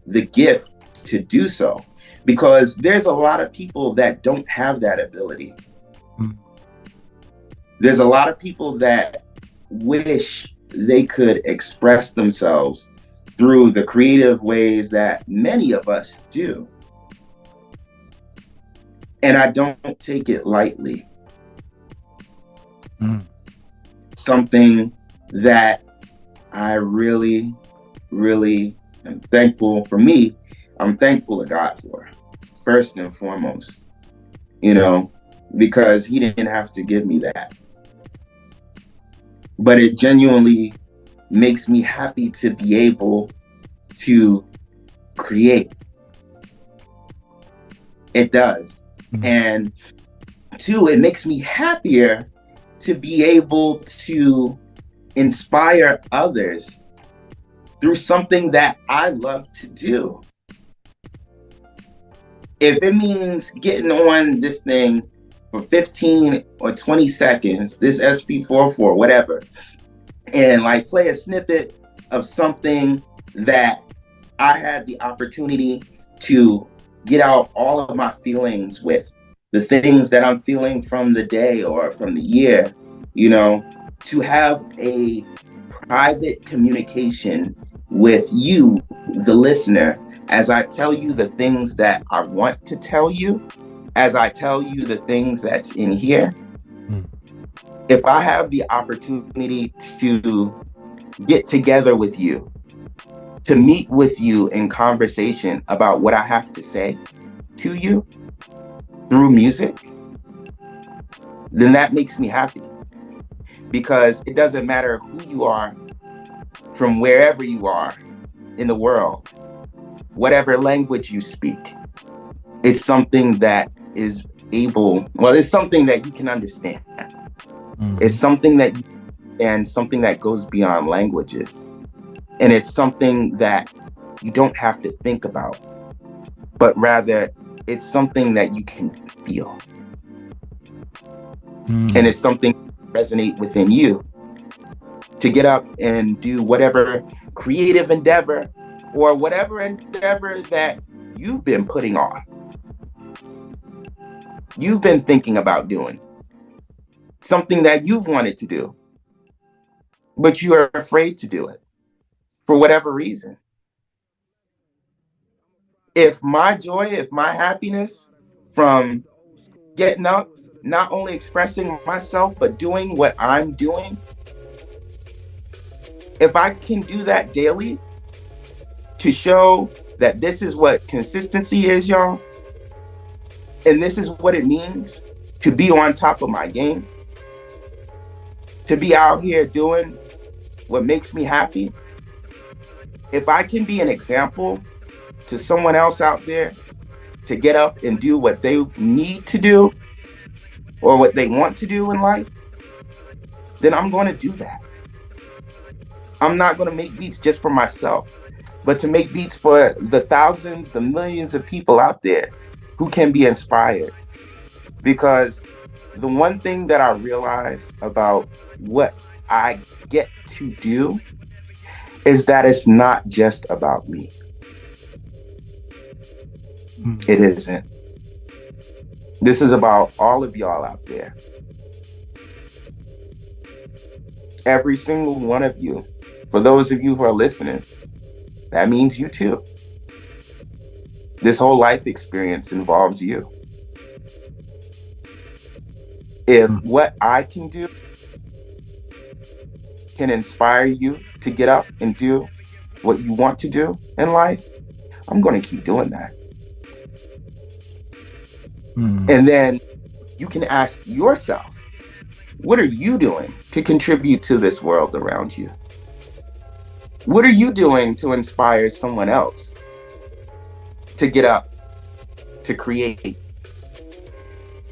the gift to do so, because there's a lot of people that don't have that ability. There's a lot of people that wish they could express themselves through the creative ways that many of us do. And I don't take it lightly. Something that I really, really am thankful for me. I'm thankful to God for, first and foremost, you know, because he didn't have to give me that. But it genuinely makes me happy to be able to create. It does. And two, it makes me happier to be able to inspire others through something that I love to do. If it means getting on this thing for 15 or 20 seconds, this SP44, whatever, and like play a snippet of something that I had the opportunity to get out all of my feelings with, the things that I'm feeling from the day or from the year, you know, to have a private communication with you, the listener, as I tell you the things that I want to tell you, as I tell you the things that's in here. If I have the opportunity to get together with you, to meet with you in conversation about what I have to say to you through music, then that makes me happy. Because it doesn't matter who you are, from wherever you are in the world, whatever language you speak, it's something that is it's something that you can understand. It's something that and something that goes beyond languages. And it's something that you don't have to think about, but rather it's something that you can feel. And it's something that resonates within you to get up and do whatever creative endeavor or whatever endeavor that you've been putting off. You've been thinking about doing something that you've wanted to do, but you are afraid to do it for whatever reason. If my joy, if my happiness from getting up, not only expressing myself, but doing what I'm doing, if I can do that daily to show that this is what consistency is, y'all, and this is what it means to be on top of my game, to be out here doing what makes me happy. If I can be an example to someone else out there to get up and do what they need to do or what they want to do in life, then I'm going to do that. I'm not going to make beats just for myself, but to make beats for the thousands, the millions of people out there who can be inspired. Because the one thing that I realize about what I get to do is that it's not just about me. It isn't. This is about all of y'all out there. Every single one of you. For those of you who are listening, that means you too. This whole life experience involves you. If what I can do can inspire you to get up and do what you want to do in life, I'm going to keep doing that. And then you can ask yourself, what are you doing to contribute to this world around you? What are you doing to inspire someone else to get up, to create,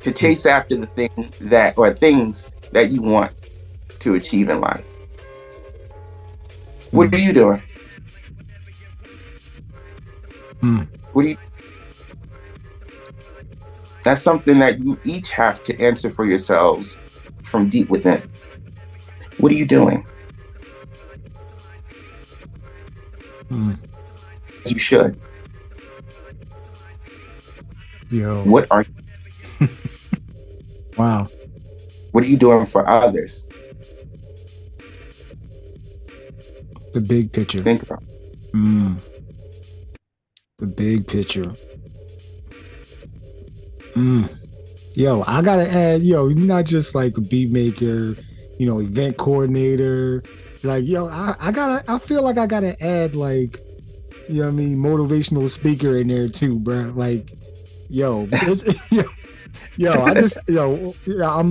to chase after the thing that, or things that you want to achieve in life? What are you doing? What do you? That's something that you each have to answer for yourselves from deep within. What are you doing? You should. Yo. What are you? Wow. What are you doing for others? The big picture. Think about it. The big picture. Yo, I gotta add, you're not just like a beat maker, event coordinator. Like, I feel like I gotta add, like, motivational speaker in there too, bro. Like, I'm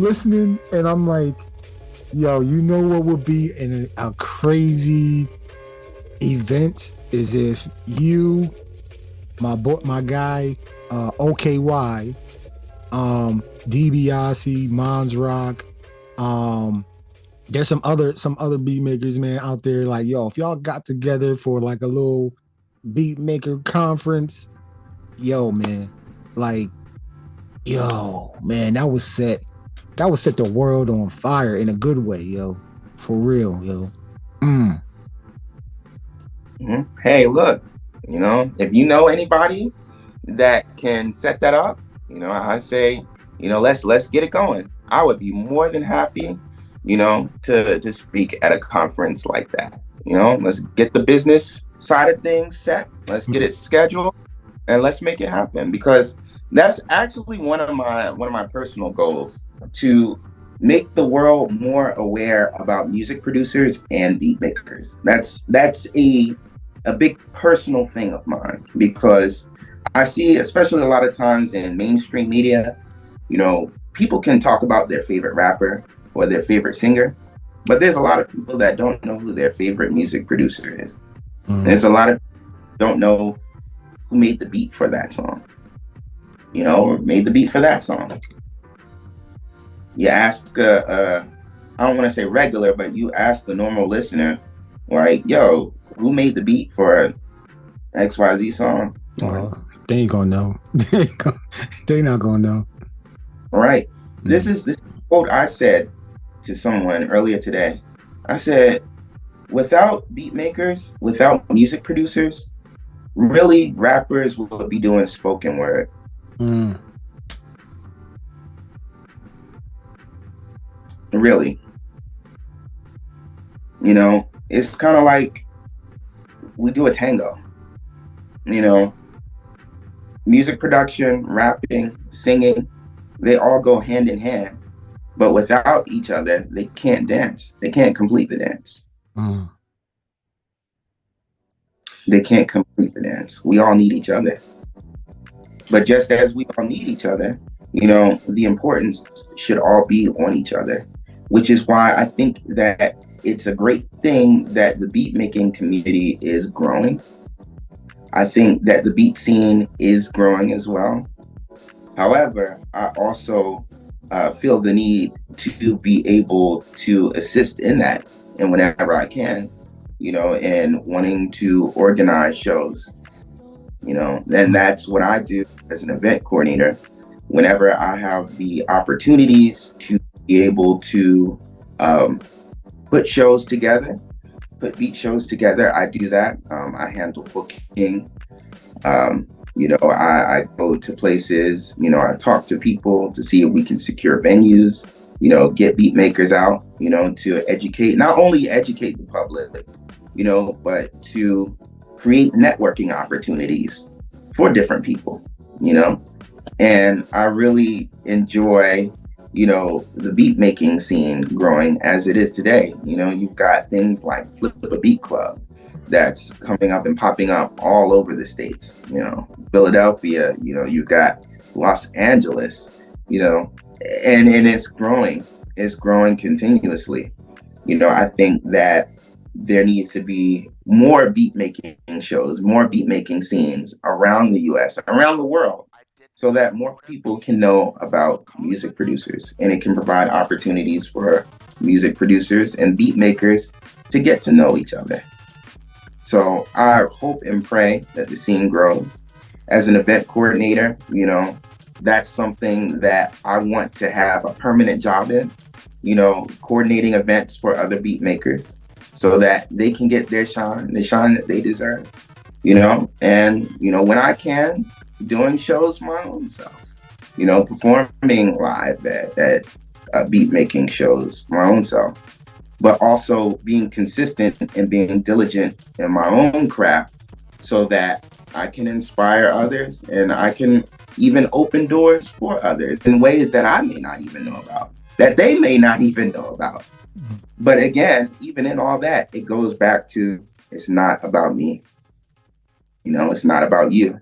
listening and I'm like, what would be a crazy event is if you, my guy, OKY, DiBiase, Mons Rock, there's some other beat makers, man, out there. Like, if y'all got together for like a little beat maker conference, man, that would set the world on fire in a good way, for real, Hey, look, if you know anybody that can set that up, I say, let's get it going. I would be more than happy, to speak at a conference like that. Let's get the business side of things set. Let's get it scheduled, and let's make it happen. Because that's actually one of my personal goals, to make the world more aware about music producers and beat makers. That's a big personal thing of mine, because I see, especially a lot of times in mainstream media, people can talk about their favorite rapper or their favorite singer, but there's a lot of people that don't know who their favorite music producer is. There's a lot of people who don't know who made the beat for that song, or made the beat for that song. You ask, I don't want to say regular, but you ask the normal listener, like, who made the beat for XYZ song? They ain't gonna know. They not gonna know. Right. This is quote I said to someone earlier today. I said, without beat makers, without music producers, really rappers will be doing spoken word. Really. You know, it's kind of like we do a tango. You know, music production, rapping, singing, they all go hand in hand. But without each other, they can't dance. They can't complete the dance. They can't complete the dance. We all need each other. But just as we all need each other, you know, the importance should all be on each other, which is why I think that it's a great thing that the beat making community is growing. I think that the beat scene is growing as well. However, I also feel the need to be able to assist in that, and whenever I can, you know, and wanting to organize shows, you know, then that's what I do as an event coordinator. Whenever I have the opportunities to be able to put shows together, put beat shows together, I do that. I handle booking. You know, I go to places, you know, I talk to people to see if we can secure venues, you know, get beat makers out, you know, to educate, not only educate the public, you know, but to create networking opportunities for different people, you know. And I really enjoy, you know, the beat making scene growing as it is today. You know, you've got things like Flip a Beat Club that's coming up and popping up all over the states, you know, Philadelphia, you know, you've got Los Angeles, you know, and it's growing continuously. You know, I think that there needs to be more beat making shows, more beat making scenes around the US, around the world, so that more people can know about music producers, and it can provide opportunities for music producers and beat makers to get to know each other. So I hope and pray that the scene grows. As an event coordinator, you know, that's something that I want to have a permanent job in, you know, coordinating events for other beat makers so that they can get their shine, the shine that they deserve, you know. And, you know, when I can, doing shows my own self, you know, performing live at beat making shows my own self, but also being consistent and being diligent in my own craft so that I can inspire others and I can even open doors for others in ways that I may not even know about, that they may not even know about. But again, even in all that, it goes back to, it's not about me. You know, it's not about you.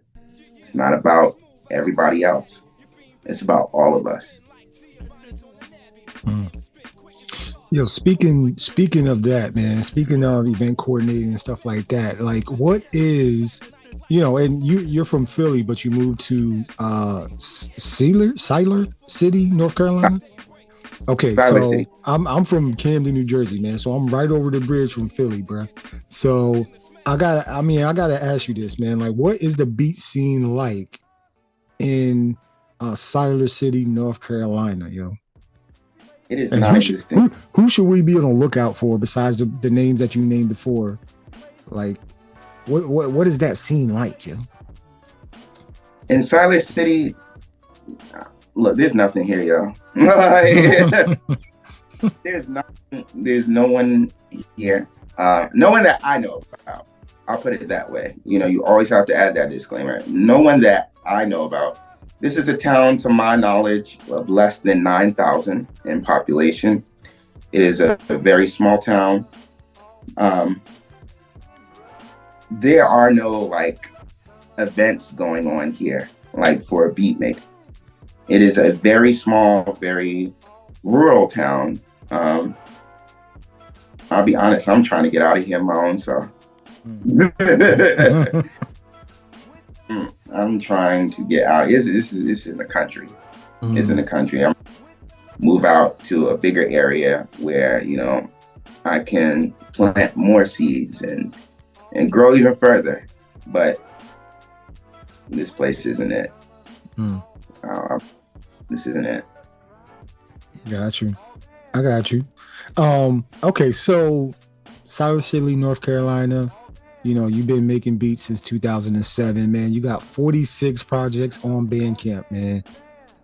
It's not about everybody else. It's about all of us. Yo, speaking of that, man, speaking of event coordinating and stuff like that, like what is, you know, and you're from Philly, but you moved to Siler City, North Carolina? Okay, Siler so City. I'm from Camden, New Jersey, man. So I'm right over the bridge from Philly, bro. So I gotta ask you this, man. Like, what is the beat scene like in Siler City, North Carolina, yo? It is And not existing. who should we be on the lookout for besides the names that you named before? Like, what is that scene like, yo? In Siler City, look, there's nothing here, yo. There's no one here. No one that I know about. I'll put it that way. You know, you always have to add that disclaimer. No one that I know about. This is a town, to my knowledge, of less than 9,000 in population. It is a very small town. There are no like events going on here, like for a beat maker. It is a very small, very rural town. I'll be honest, I'm trying to get out of here my own self. I'm trying to get out. This is in the country. It's in the country. I'm move out to a bigger area where, you know, I can plant more seeds and grow even further. But this place isn't it. This isn't it. Got you. I got you. Okay, so Siler City, North Carolina. You know, you've been making beats since 2007, man. You got 46 projects on Bandcamp, man.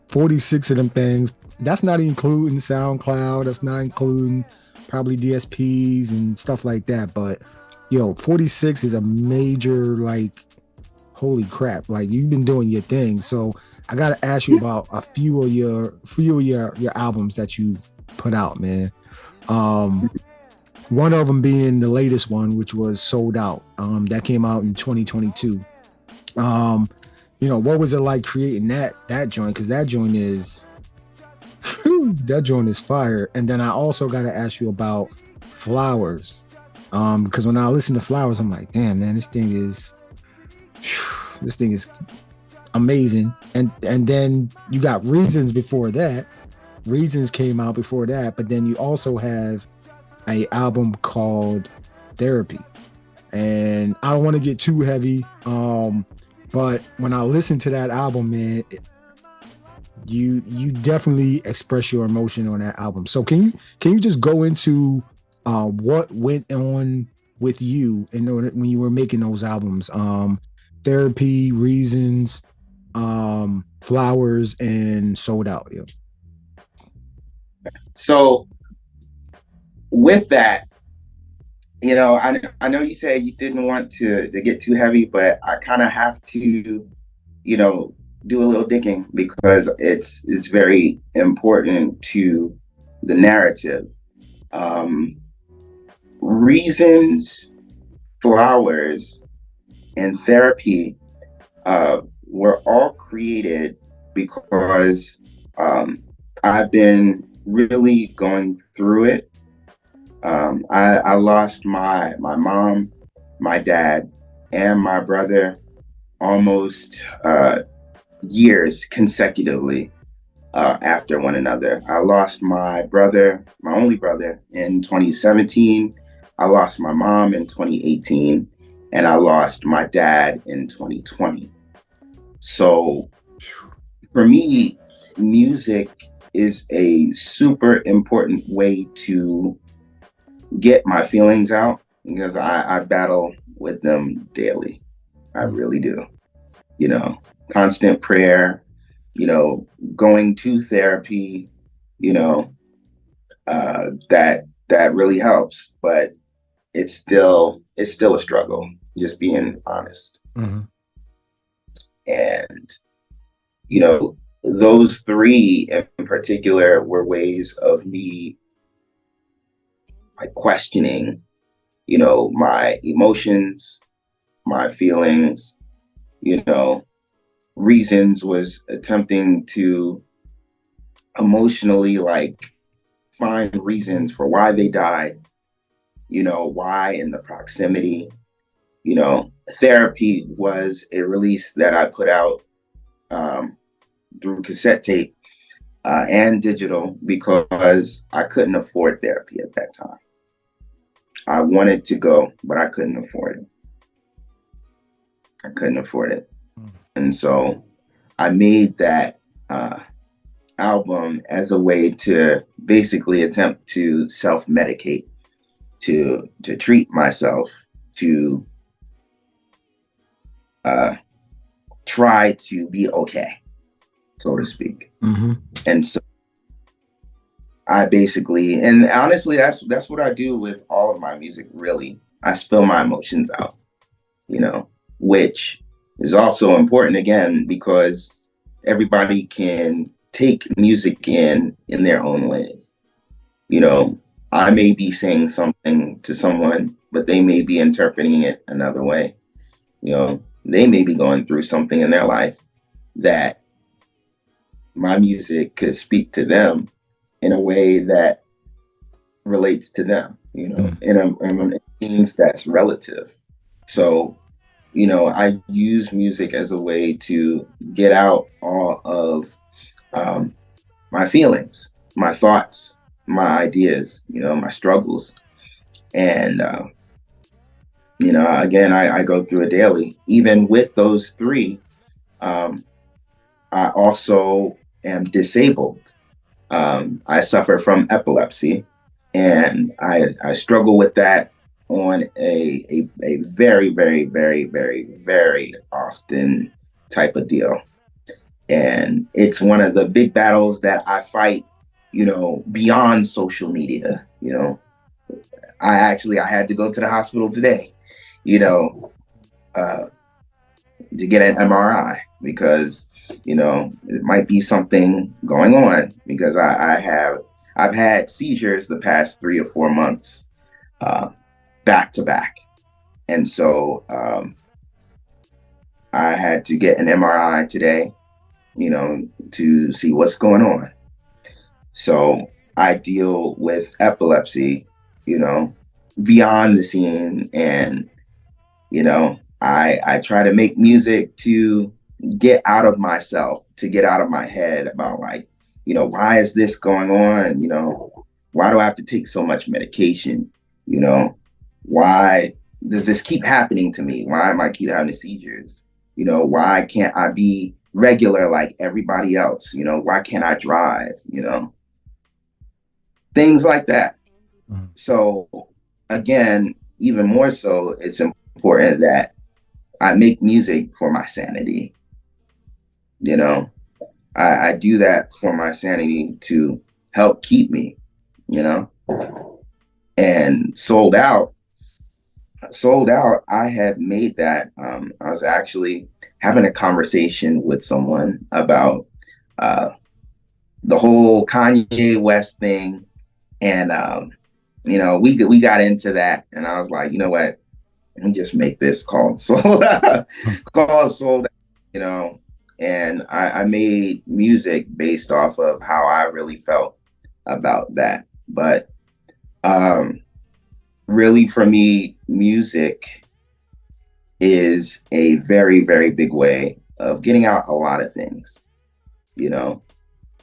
46 of them things. That's not including SoundCloud. That's not including probably DSPs and stuff like that. But, 46 is a major, like, holy crap. Like, you've been doing your thing. So I got to ask you about a few of your albums that you put out, man. One of them being the latest one, which was Soldout. That came out in 2022. What was it like creating that joint? Because that joint is fire. And then I also got to ask you about Flowers. Because when I listen to Flowers, I'm like, damn, man, this thing is amazing. And then you got Reasons before that. Reasons came out before that, but then you also have a album called Therapy. And I don't want to get too heavy, but when I listen to that album, man, you definitely express your emotion on that album. So can you just go into what went on with you when you were making those albums? Therapy, Reasons, Flowers, and Soldout. Yeah. So with that, I know you said you didn't want to get too heavy, but I kind of have to, do a little digging because it's very important to the narrative. Reasons, Flowers, and Therapy were all created because I've been really going through it. I lost my mom, my dad, and my brother almost years consecutively after one another. I lost my only brother, in 2017. I lost my mom in 2018, and I lost my dad in 2020. So for me, music is a super important way to get my feelings out because I battle with them daily. I really do. Constant prayer, going to therapy, that really helps, but it's still a struggle, just being honest. Mm-hmm. And, those three in particular were ways of me like questioning, my emotions, my feelings. Reasons was attempting to emotionally like find reasons for why they died, why in the proximity. Therapy was a release that I put out through cassette tape and digital because I couldn't afford therapy at that time. I wanted to go, but I couldn't afford it. And so I made that album as a way to basically attempt to self-medicate, to treat myself, to try to be okay, so to speak. Mm-hmm. And so I basically, and honestly, that's what I do with all of my music, really. I spill my emotions out, which is also important, again, because everybody can take music in their own ways. I may be saying something to someone, but they may be interpreting it another way. They may be going through something in their life that my music could speak to them in a way that relates to them, in a means that's relative. So, I use music as a way to get out all of my feelings, my thoughts, my ideas, my struggles. And, again, I go through it daily. Even with those three, I also am disabled. I suffer from epilepsy, and I struggle with that on a very, very, very, very, very often type of deal. And it's one of the big battles that I fight, beyond social media. I had to go to the hospital today, uh, to get an MRI because, it might be something going on because I've had seizures the past 3 or 4 months, back to back. And so, I had to get an MRI today, to see what's going on. So I deal with epilepsy, beyond the scene. And, I try to make music to get out of myself, to get out of my head about like, why is this going on? Why do I have to take so much medication? Why does this keep happening to me? Why am I keep having seizures? Why can't I be regular like everybody else? Why can't I drive? Things like that. Mm. So again, even more so, it's important that I make music for my sanity. I do that for my sanity to help keep me, and Soldout, I had made that. I was actually having a conversation with someone about the whole Kanye West thing. And, we got into that, and I was like, you know what, let me just make this called Soldout, and I made music based off of how I really felt about that. But really for me, music is a very, very big way of getting out a lot of things, a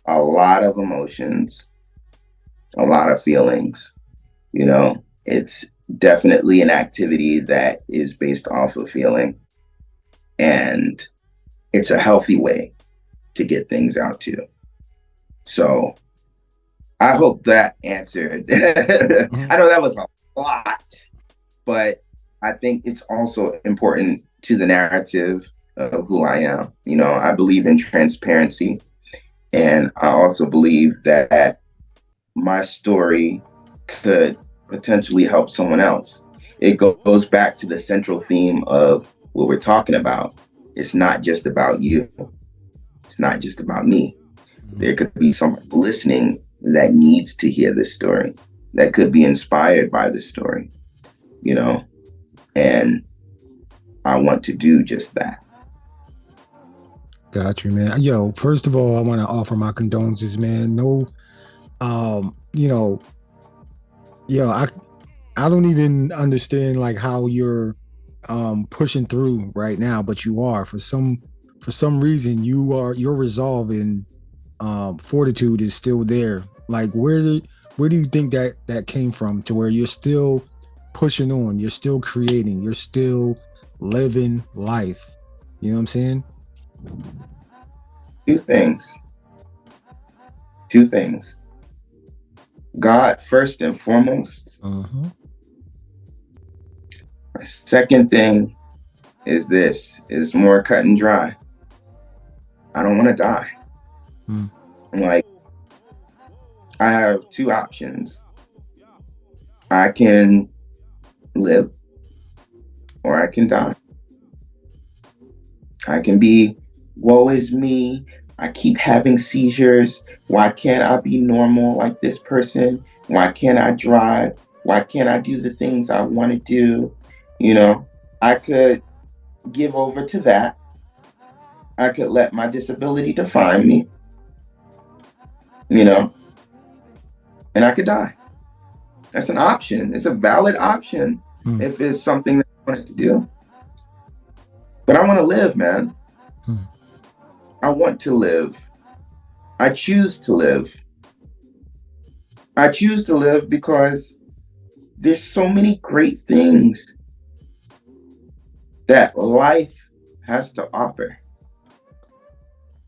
lot of emotions, a lot of feelings. It's definitely an activity that is based off of feeling, and it's a healthy way to get things out too. So I hope that answered. I know that was a lot, but I think it's also important to the narrative of who I am. I believe in transparency, and I also believe that my story could potentially help someone else. It goes back to the central theme of what we're talking about. It's not just about you. It's not just about me. There could be someone listening that needs to hear this story, that could be inspired by this story, and I want to do just that. Got you, man. Yo, first of all, I want to offer my condolences, man. No, I don't even understand like how you're pushing through right now, but you are. For some reason, your resolve and fortitude is still there. Like where do you think that came from, to where you're still pushing on, you're still creating, you're still living life? You know what I'm saying? Two things. God first and foremost. Uh-huh. Second thing is more cut and dry. I don't want to die. Like, I have two options. I can live or I can die. I can be, woe is me, I keep having seizures. Why can't I be normal like this person? Why can't I drive? Why can't I do the things I want to do? I could give over to that. I could let my disability define me, and I could die. That's an option. It's a valid option if it's something that I wanted to do. But I want to live, man. I want to live. I choose to live. I choose to live because there's so many great things that life has to offer.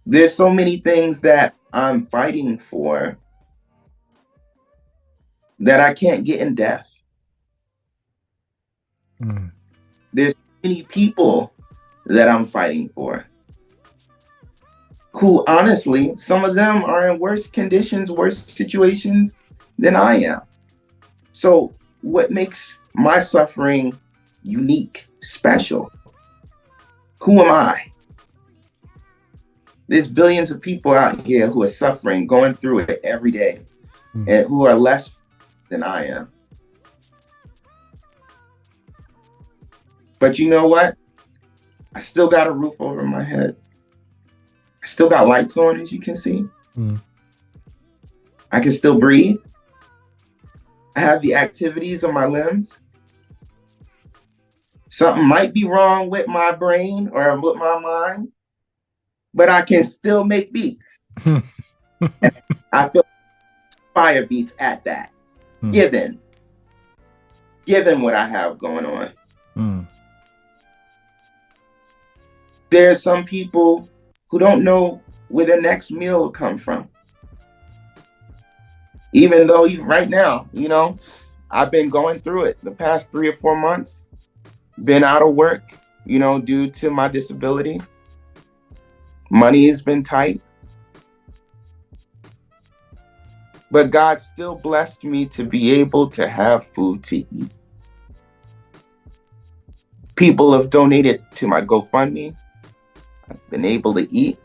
There's so many things that I'm fighting for that I can't get in death. Mm. There's many people that I'm fighting for, who honestly, some of them are in worse conditions, worse situations than I am. So what makes my suffering unique, special? Who am I? There's billions of people out here who are suffering, going through it every day, and who are less than I am. But you know what? I still got a roof over my head. I still got lights on, as you can see. I can still breathe. I have the activities of my limbs. Something might be wrong with my brain or with my mind, but I can still make beats. I feel fire beats at that, given what I have going on. There's some people who don't know where their next meal will come from. Even though right now, you know, I've been going through it the past 3 or 4 months, been out of work, you know, due to my disability. Money has been tight. But God still blessed me to be able to have food to eat. People have donated to my GoFundMe. I've been able to eat.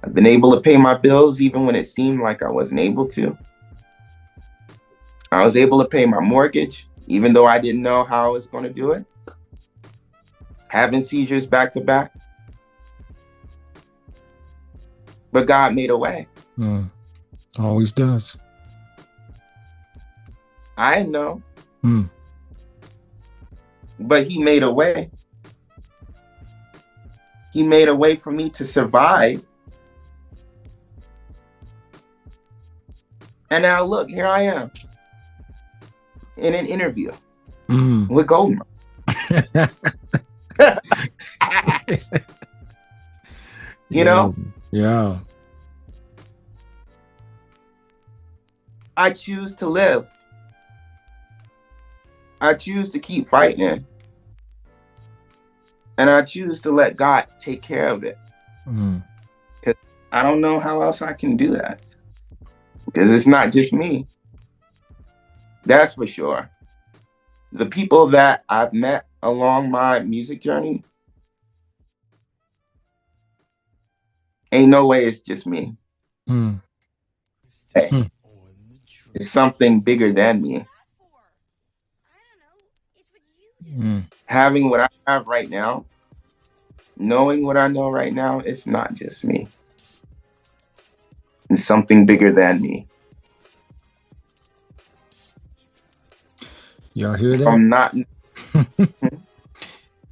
I've been able to pay my bills even when it seemed like I wasn't able to. I was able to pay my mortgage even though I didn't know how I was going to do it. Having seizures back to back. But God made a way. Always does. I know. But he made a way. He made a way for me to survive. And now look, here I am in an interview with Golden. You know? Yeah. I choose to live. I choose to keep fighting. And I choose to let God take care of it. Because I don't know how else I can do that. Because it's not just me. That's for sure. The people that I've met along my music journey, ain't no way it's just me. Hey, it's something bigger than me. Having what I have right now, knowing what I know right now, it's not just me. It's something bigger than me. Y'all hear that? I'm not.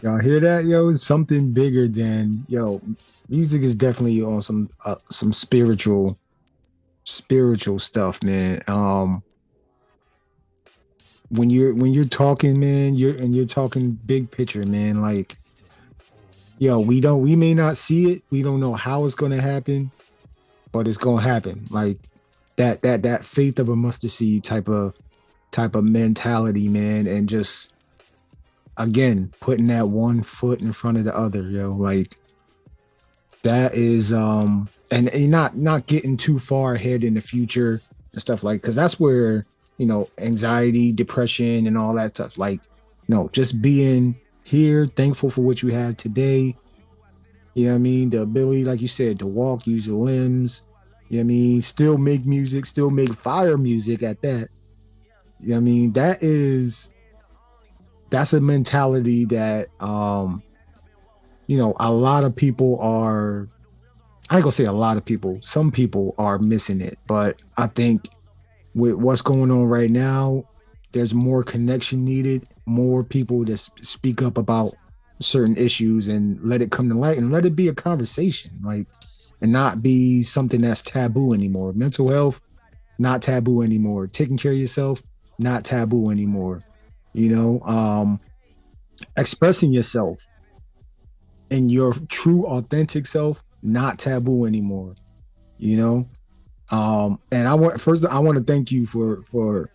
Y'all hear that, yo? It's something bigger than, yo. Music is definitely on some spiritual stuff, man. When you're talking, man, you're talking big picture, man. Like, yo, we may not see it, we don't know how it's gonna happen, but it's gonna happen. Like that faith of a mustard seed type of mentality, man, and just again putting that one foot in front of the other, yo. Like that is and not getting too far ahead in the future and stuff, like, because that's where, you know, anxiety, depression, and all that stuff. Like, no, just being here, thankful for what you have today. You know what I mean? The ability, like you said, to walk, use your limbs. You know what I mean? Still make music, still make fire music at that. You know what I mean? That's a mentality that, you know, a lot of people are, I ain't gonna say a lot of people, some people are missing it. But I think with what's going on right now, there's more connection needed, more people to speak up about certain issues and let it come to light and let it be a conversation, like, and not be something that's taboo anymore. Mental health, not taboo anymore. Taking care of yourself, not taboo anymore. You know, expressing yourself and your true authentic self, not taboo anymore. You know, and I want to thank you for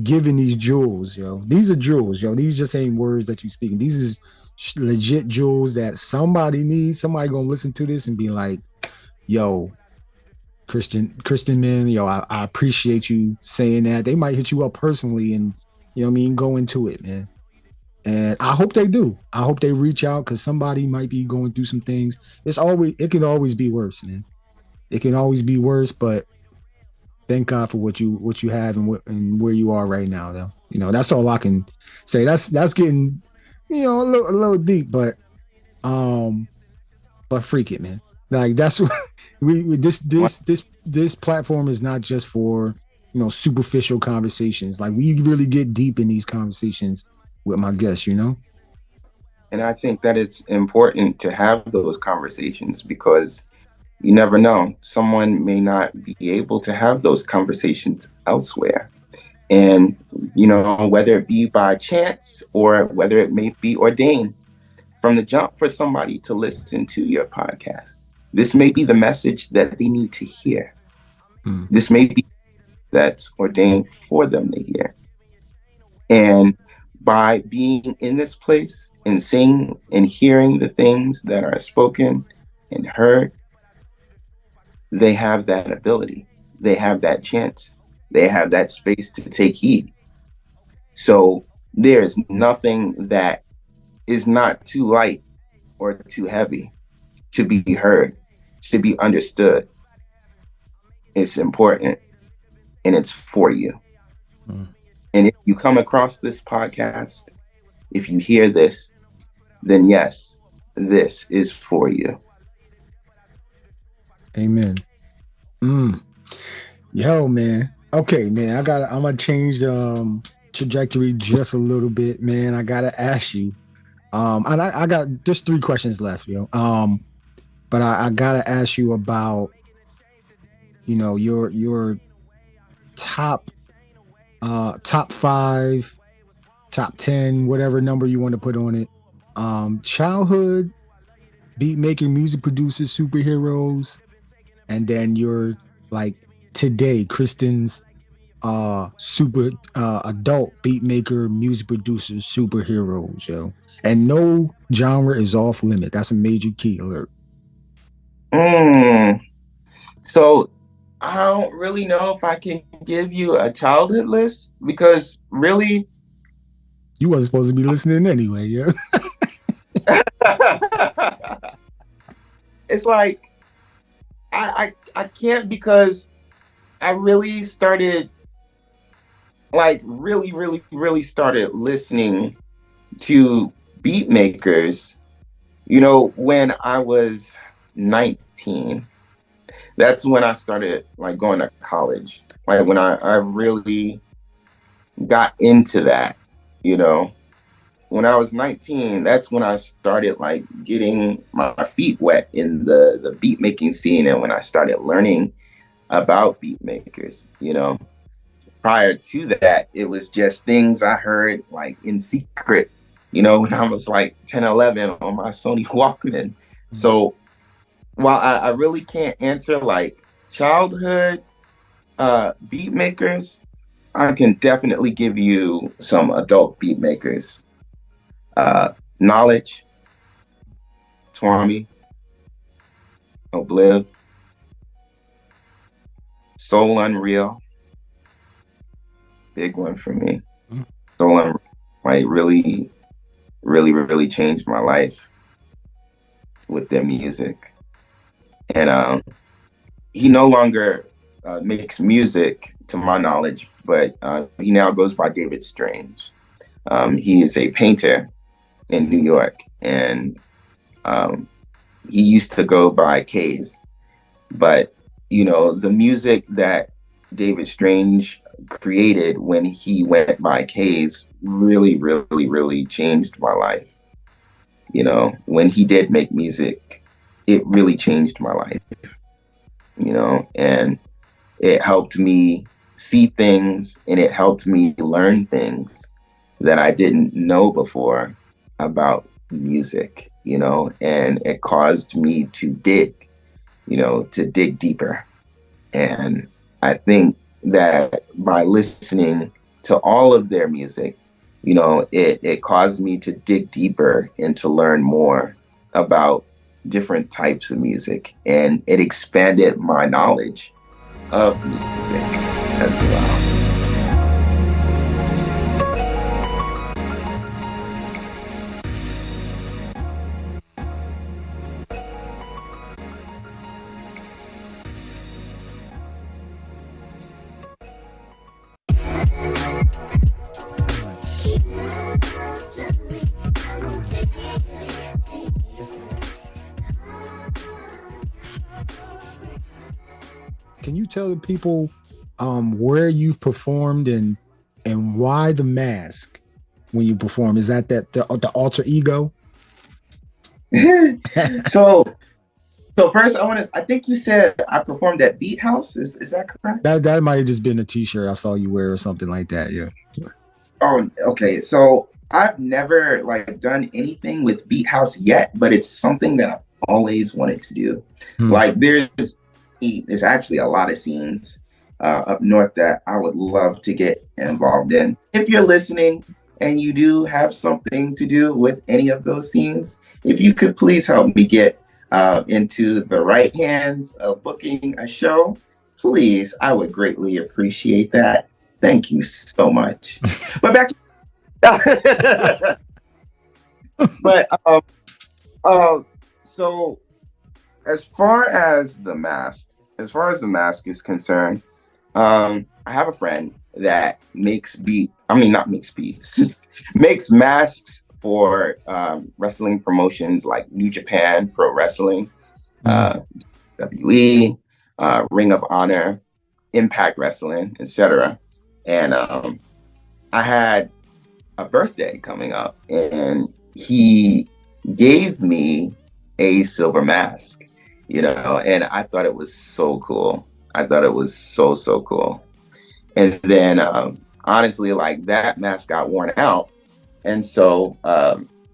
giving these jewels, yo. These are jewels, yo. These just ain't words that you speaking. These is legit jewels that somebody needs. Somebody gonna listen to this and be like, yo, Cristen, man, yo, I appreciate you saying that. They might hit you up personally and, you know what I mean, go into it, man. And I hope they do. I hope they reach out because somebody might be going through some things. It can always be worse, man. It can always be worse, but thank God for what you have and where you are right now, though. You know, that's all I can say. That's getting, you know, a little deep, but freak it, man. Like that's what this platform is not just for, you know, superficial conversations. Like we really get deep in these conversations with my guests, you know? And I think that it's important to have those conversations because you never know. Someone may not be able to have those conversations elsewhere. And, you know, whether it be by chance or whether it may be ordained from the jump for somebody to listen to your podcast, this may be the message that they need to hear. This may be that's ordained for them to hear. And by being in this place and seeing and hearing the things that are spoken and heard, they have that ability. They have that chance. They have that space to take heed. So there's nothing that is not too light or too heavy to be heard, to be understood. It's important and it's for you. And if you come across this podcast, if you hear this, then yes, this is for you. Amen. Yo, man. Okay, man. I'm gonna change the trajectory just a little bit, man. I gotta ask you. And I got just 3 questions left, yo. But I gotta ask you about, you know, your top 5, top 10, whatever number you want to put on it. Childhood beatmaker, music producer, superheroes, and then your like today, Cristen's super adult beatmaker, music producer, superheroes, yo. And no genre is off limit. That's a major key alert. So I don't really know if I can give you a childhood list because really you wasn't supposed to be listening anyway, yeah. It's like I can't because I really started like really started listening to Beatmakers, you know, when I was 19. That's when I started like going to college. Like when I really got into that, you know. When I was 19, that's when I started like getting my feet wet in the beat making scene and when I started learning about Beatmakers, you know. Prior to that, it was just things I heard like in secret, you know, when I was like 10, 11 on my Sony Walkman. So while I really can't answer like childhood Beatmakers, I can definitely give you some adult Beatmakers. Knxwledge, Tuamie, Ohbliv, S0ul Unreal, big one for me. S0ul Unreal, like really changed my life with their music. And he no longer makes music to my knowledge, but he now goes by David Strange. He is a painter in New York, and he used to go by K's. But, you know, the music that David Strange created when he went by K's really changed my life. You know, when he did make music, it really changed my life, you know, and it helped me see things and it helped me learn things that I didn't know before about music, you know, and it caused me to dig deeper. And I think that by listening to all of their music, you know, it caused me to dig deeper and to learn more about different types of music, and it expanded my knowledge of music as well. Can you tell the people where you've performed and why the mask when you perform? Is that the alter ego? So first I think you said I performed at Beat House. Is that correct? That might have just been a t-shirt I saw you wear or something like that. Yeah. Oh, okay. So I've never like done anything with Beat House yet, but it's something that I've always wanted to do. Like there's actually a lot of scenes up north that I would love to get involved in. If you're listening and you do have something to do with any of those scenes, if you could please help me get into the right hands of booking a show, please, I would greatly appreciate that. Thank you so much. But back to but so as far as the mask is concerned, I have a friend that makes makes masks for wrestling promotions like New Japan Pro Wrestling, WWE, Ring of Honor, Impact Wrestling, etc. And I had a birthday coming up, and he gave me a silver mask, you know, and I thought it was so cool. I thought it was so cool. And then honestly, like, that mask got worn out. And so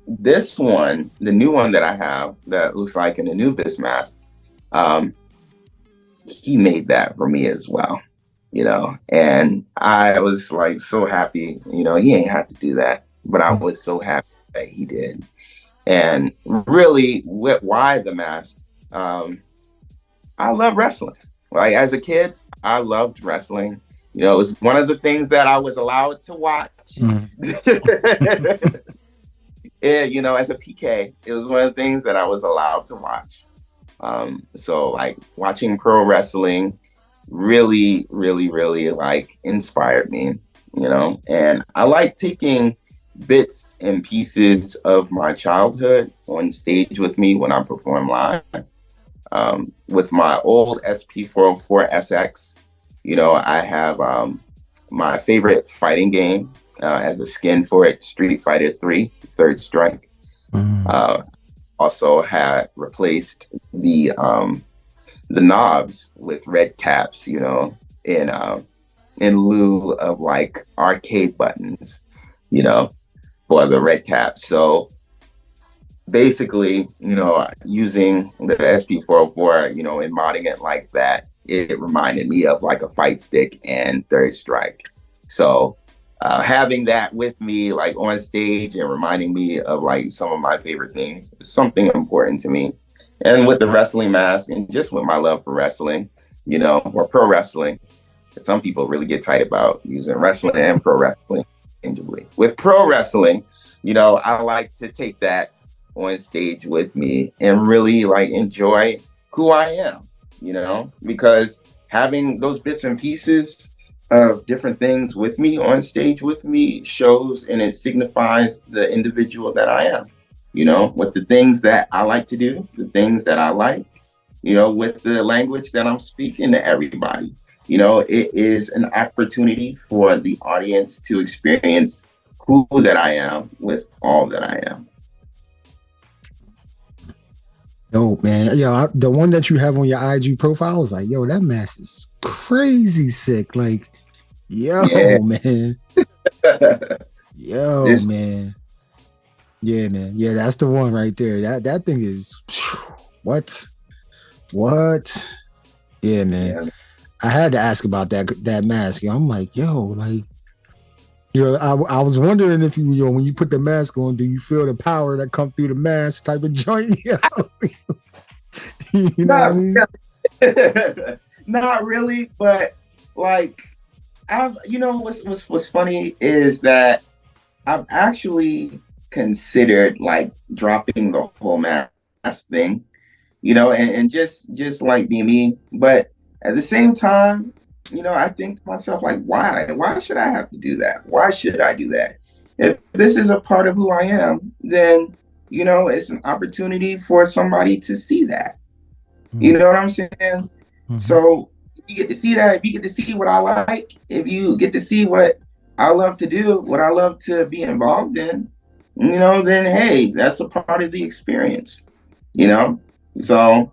this one, the new one that I have that looks like an Anubis mask, he made that for me as well, you know, and I was like so happy. You know, he ain't had to do that, but I was so happy that he did. And really, why the mask? I love wrestling. Like, as a kid, I loved wrestling. You know, it was one of the things that I was allowed to watch. Yeah, you know, as a PK, it was one of the things that I was allowed to watch. So like watching pro wrestling really like inspired me, you know, and I like taking bits and pieces of my childhood on stage with me when I perform live. With my old SP404 SX, you know, I have my favorite fighting game as a skin for it, Street Fighter 3, Third Strike. Also had replaced the knobs with red caps, you know, in lieu of like arcade buttons, you know, for the red caps. So basically, you know, using the SP404, you know, and modding it like that, it reminded me of like a fight stick and Third Strike. So having that with me, like on stage, and reminding me of like some of my favorite things is something important to me. And with the wrestling mask, and just with my love for wrestling, you know, or pro wrestling, some people really get tight about using wrestling and pro wrestling interchangeably. With pro wrestling, you know, I like to take that on stage with me and really like enjoy who I am, you know, because having those bits and pieces of different things with me on stage with me shows and it signifies the individual that I am, you know, with the things that I like to do, the things that I like, you know, with the language that I'm speaking to everybody. You know, it is an opportunity for the audience to experience who that I am with all that I am. Dope, man. Yo, the one that you have on your IG profile is like, yo, that mask is crazy sick. Like, yo, yeah. Man. Yo, man. Yeah, man. Yeah, that's the one right there. That thing is what? Yeah, man. Yeah. I had to ask about that mask. Yo, I'm like, yo, like, I was wondering if you know when you put the mask on, do you feel the power that come through the mask type of joint? You know what I mean? Not really, but like what's funny is that I've actually considered like dropping the whole mask thing, and just like being me. But at the same time, I think to myself like, why should I have to do that? Why should I do that? If this is a part of who I am, then it's an opportunity for somebody to see that. You know what I'm saying? Mm-hmm. So if you get to see that, if you get to see what I like, if you get to see what I love to do, what I love to be involved in, then hey, that's a part of the experience. So,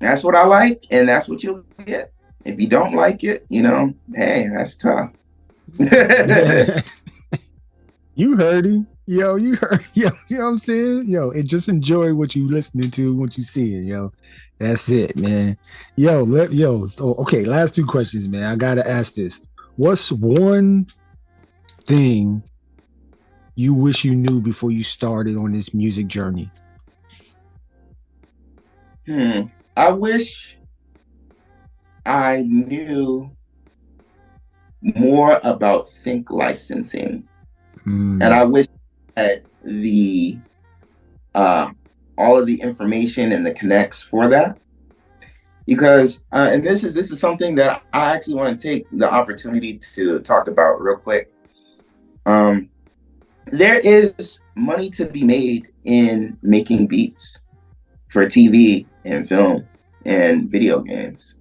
that's what I like, and that's what you'll get. If you don't like it, hey, that's tough. You heard him. Yo, you heard, yo, you know what I'm saying? Yo, and just enjoy what you listening to, what you seeing, yo. That's it, man. Okay, last two questions, man. I gotta ask this. What's one thing you wish you knew before you started on this music journey? I wish I knew more about sync licensing. And I wish that all of the information and the connects for that, because and this is something that I actually want to take the opportunity to talk about real quick. There is money to be made in making beats for TV and film and video games.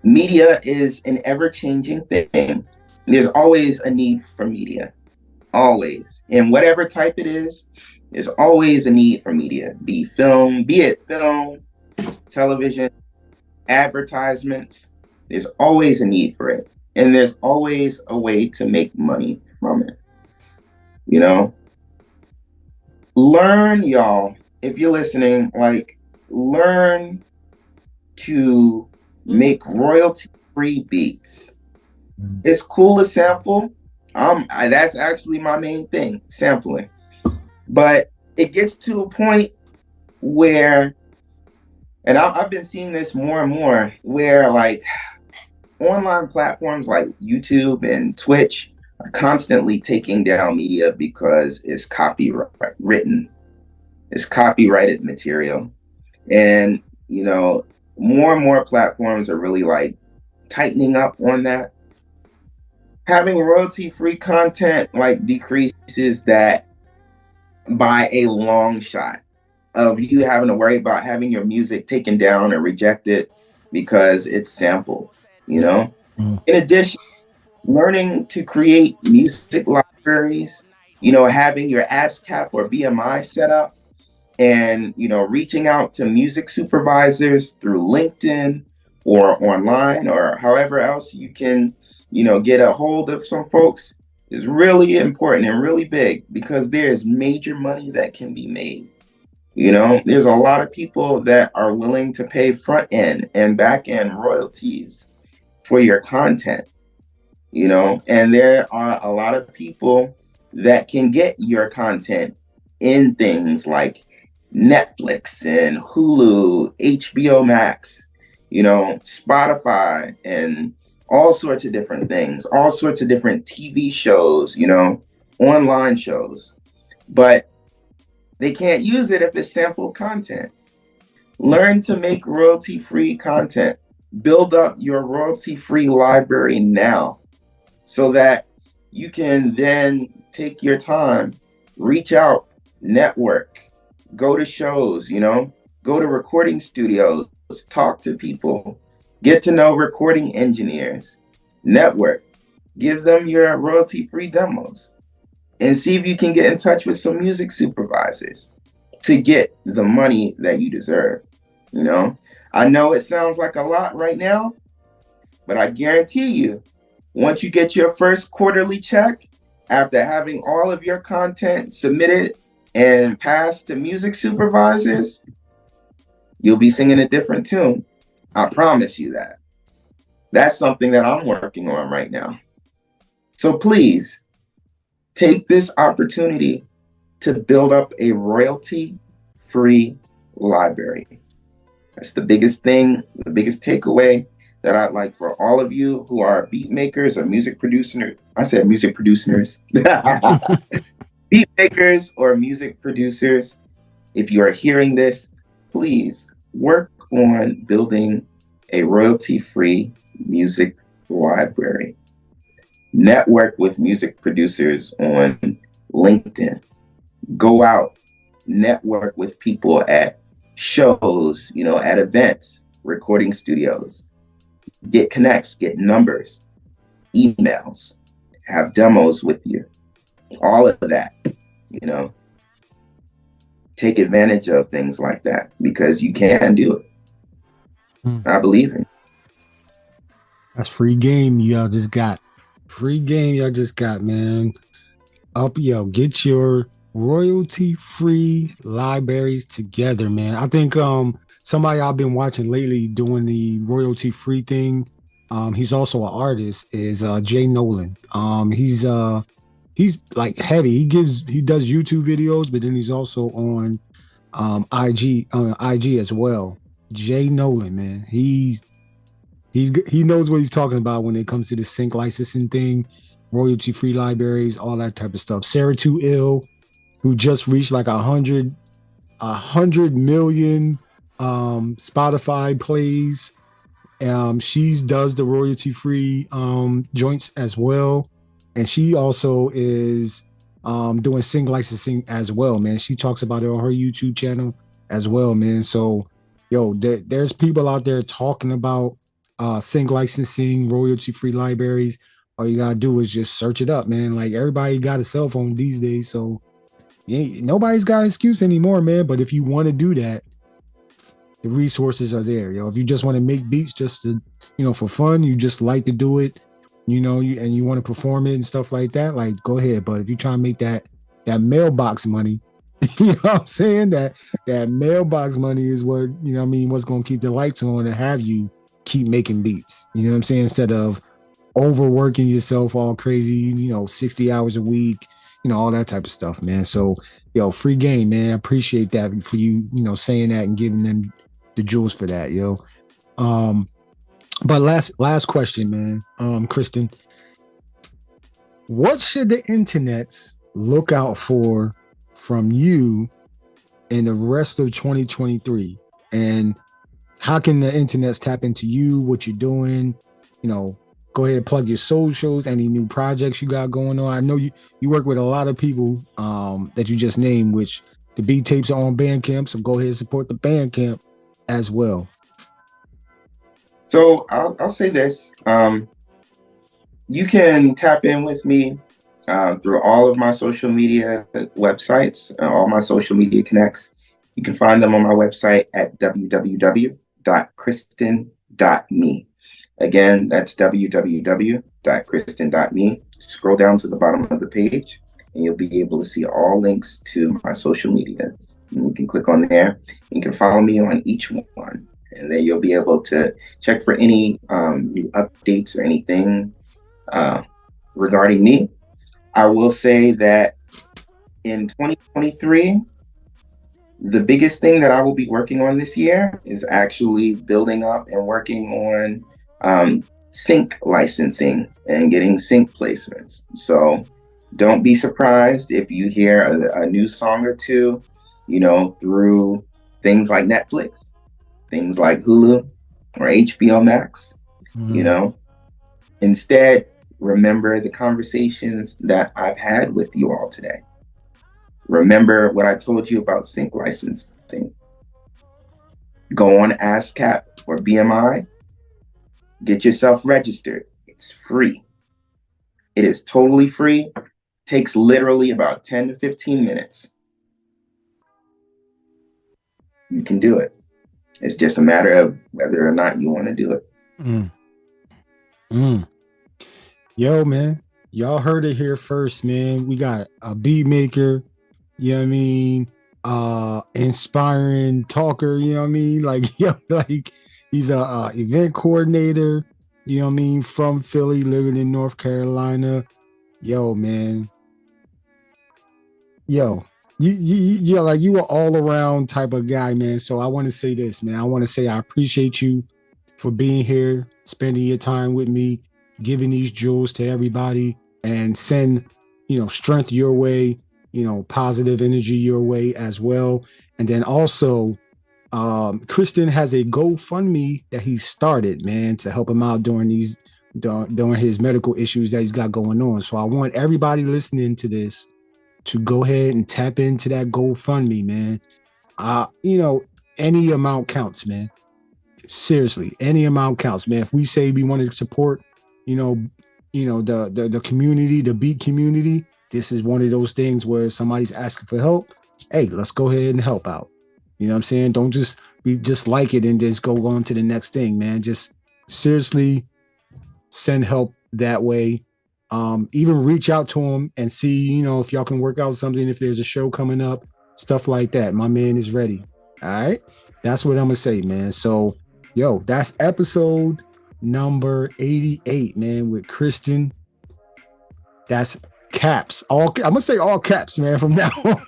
Media is an ever-changing thing. There's always a need for media, always. And whatever type it is, there's always a need for media, be it film, television, advertisements. There's always a need for it. And there's always a way to make money from it. Learn, y'all, if you're listening, like, learn to make royalty-free beats. It's cool to sample. That's actually my main thing, sampling. But it gets to a point where, and I've been seeing this more and more, where like online platforms like YouTube and Twitch are constantly taking down media because it's copywritten. It's copyrighted material. And, more and more platforms are really like tightening up on that. Having royalty-free content like decreases that by a long shot of you having to worry about having your music taken down or rejected because it's sampled, In addition, learning to create music libraries, having your ASCAP or BMI set up, and, reaching out to music supervisors through LinkedIn or online or however else you can, get a hold of some folks is really important and really big, because there's major money that can be made. There's a lot of people that are willing to pay front end and back end royalties for your content, and there are a lot of people that can get your content in things like Netflix and Hulu, HBO Max, Spotify, and all sorts of different things, all sorts of different TV shows, online shows. But they can't use it if it's sampled content. Learn to make royalty-free content. Build up your royalty-free library now so that you can then take your time, reach out, network, go to shows, go to recording studios, talk to people, get to know recording engineers, network, give them your royalty-free demos, and see if you can get in touch with some music supervisors to get the money that you deserve. I know it sounds like a lot right now, but I guarantee you, once you get your first quarterly check, after having all of your content submitted and passed to music supervisors, you'll be singing a different tune. I promise you that. That's something that I'm working on right now. So please take this opportunity to build up a royalty-free library. That's the biggest thing, the biggest takeaway that I'd like for all of you who are beat makers or music producers. I said music producers. Beat makers or music producers. If you are hearing this, please work on building a royalty-free music library. Network with music producers on LinkedIn. Go out, network with people at shows, at events, recording studios. Get connects, get numbers, emails, have demos with you. All of that, take advantage of things like that because you can do it. I believe in it. That's free game y'all just got. Free game y'all just got, man. Get your royalty-free libraries together, man. I think somebody I've been watching lately doing the royalty-free thing. He's also an artist, is Jay Nolan. He's like heavy. He does YouTube videos, but then he's also on IG as well. Jay Nolan, man. He knows what he's talking about when it comes to the sync licensing thing, royalty-free libraries, all that type of stuff. S0ul, who just reached like 100 million Spotify plays. She does the royalty-free joints as well. And she also is doing sync licensing as well, man. She talks about it on her YouTube channel as well, man. So, there's people out there talking about sync licensing, royalty-free libraries. All you gotta do is just search it up, man. Like, everybody got a cell phone these days, so nobody's got an excuse anymore, man. But if you want to do that, the resources are there. If you just want to make beats just to, for fun, you just like to do it, and you want to perform it and stuff like that, like, go ahead. But if you try to make that mailbox money, you know what I'm saying? That mailbox money is what, what's going to keep the lights on and have you keep making beats. You know what I'm saying? Instead of overworking yourself all crazy, 60 hours a week, all that type of stuff, man. So, free game, man. I appreciate that for you, saying that and giving them the jewels for that, But last question, man. Cristen, what should the internets look out for from you in the rest of 2023? And how can the internets tap into you, what you're doing? Go ahead and plug your socials, any new projects you got going on. I know you work with a lot of people that you just named, which the beat tapes are on Bandcamp, so go ahead and support the Bandcamp as well. So I'll say this. You can tap in with me through all of my social media websites, all my social media connects. You can find them on my website at www.Cristen.me. Again, that's www.Cristen.me. Scroll down to the bottom of the page and you'll be able to see all links to my social medias. And you can click on there. You can follow me on each one. And then you'll be able to check for any new updates or anything regarding me. I will say that in 2023, the biggest thing that I will be working on this year is actually building up and working on sync licensing and getting sync placements. So don't be surprised if you hear a new song or two, through things like Netflix, things like Hulu or HBO Max. Instead, remember the conversations that I've had with you all today. Remember what I told you about sync licensing. Go on ASCAP or BMI. Get yourself registered. It's free. It is totally free. Takes literally about 10 to 15 minutes. You can do it. It's just a matter of whether or not you want to do it. Yo, man, y'all heard it here first, man. We got a beat maker, inspiring talker, like he's a event coordinator, you know what I mean, from Philly, living in North Carolina. Yo, man. Yo, yeah, like you are all around type of guy, man. So I want to say this, man. I want to say I appreciate you for being here, spending your time with me, giving these jewels to everybody, and send, strength your way, positive energy your way as well. And then also, Cristen has a GoFundMe that he started, man, to help him out during his medical issues that he's got going on. So I want everybody listening to this to go ahead and tap into that GoFundMe, man. Any amount counts, man. Seriously, any amount counts, man. If we say we want to support, the community, the beat community, this is one of those things where somebody's asking for help. Hey, let's go ahead and help out. You know what I'm saying? Don't just like it and just go on to the next thing, man. Just seriously send help that way. Even reach out to him and see, if y'all can work out something, if there's a show coming up, stuff like that. My man is ready. All right. That's what I'm going to say, man. So, yo, that's episode number 88, man, with Cristen. That's caps. I'm going to say all caps, man, from now on.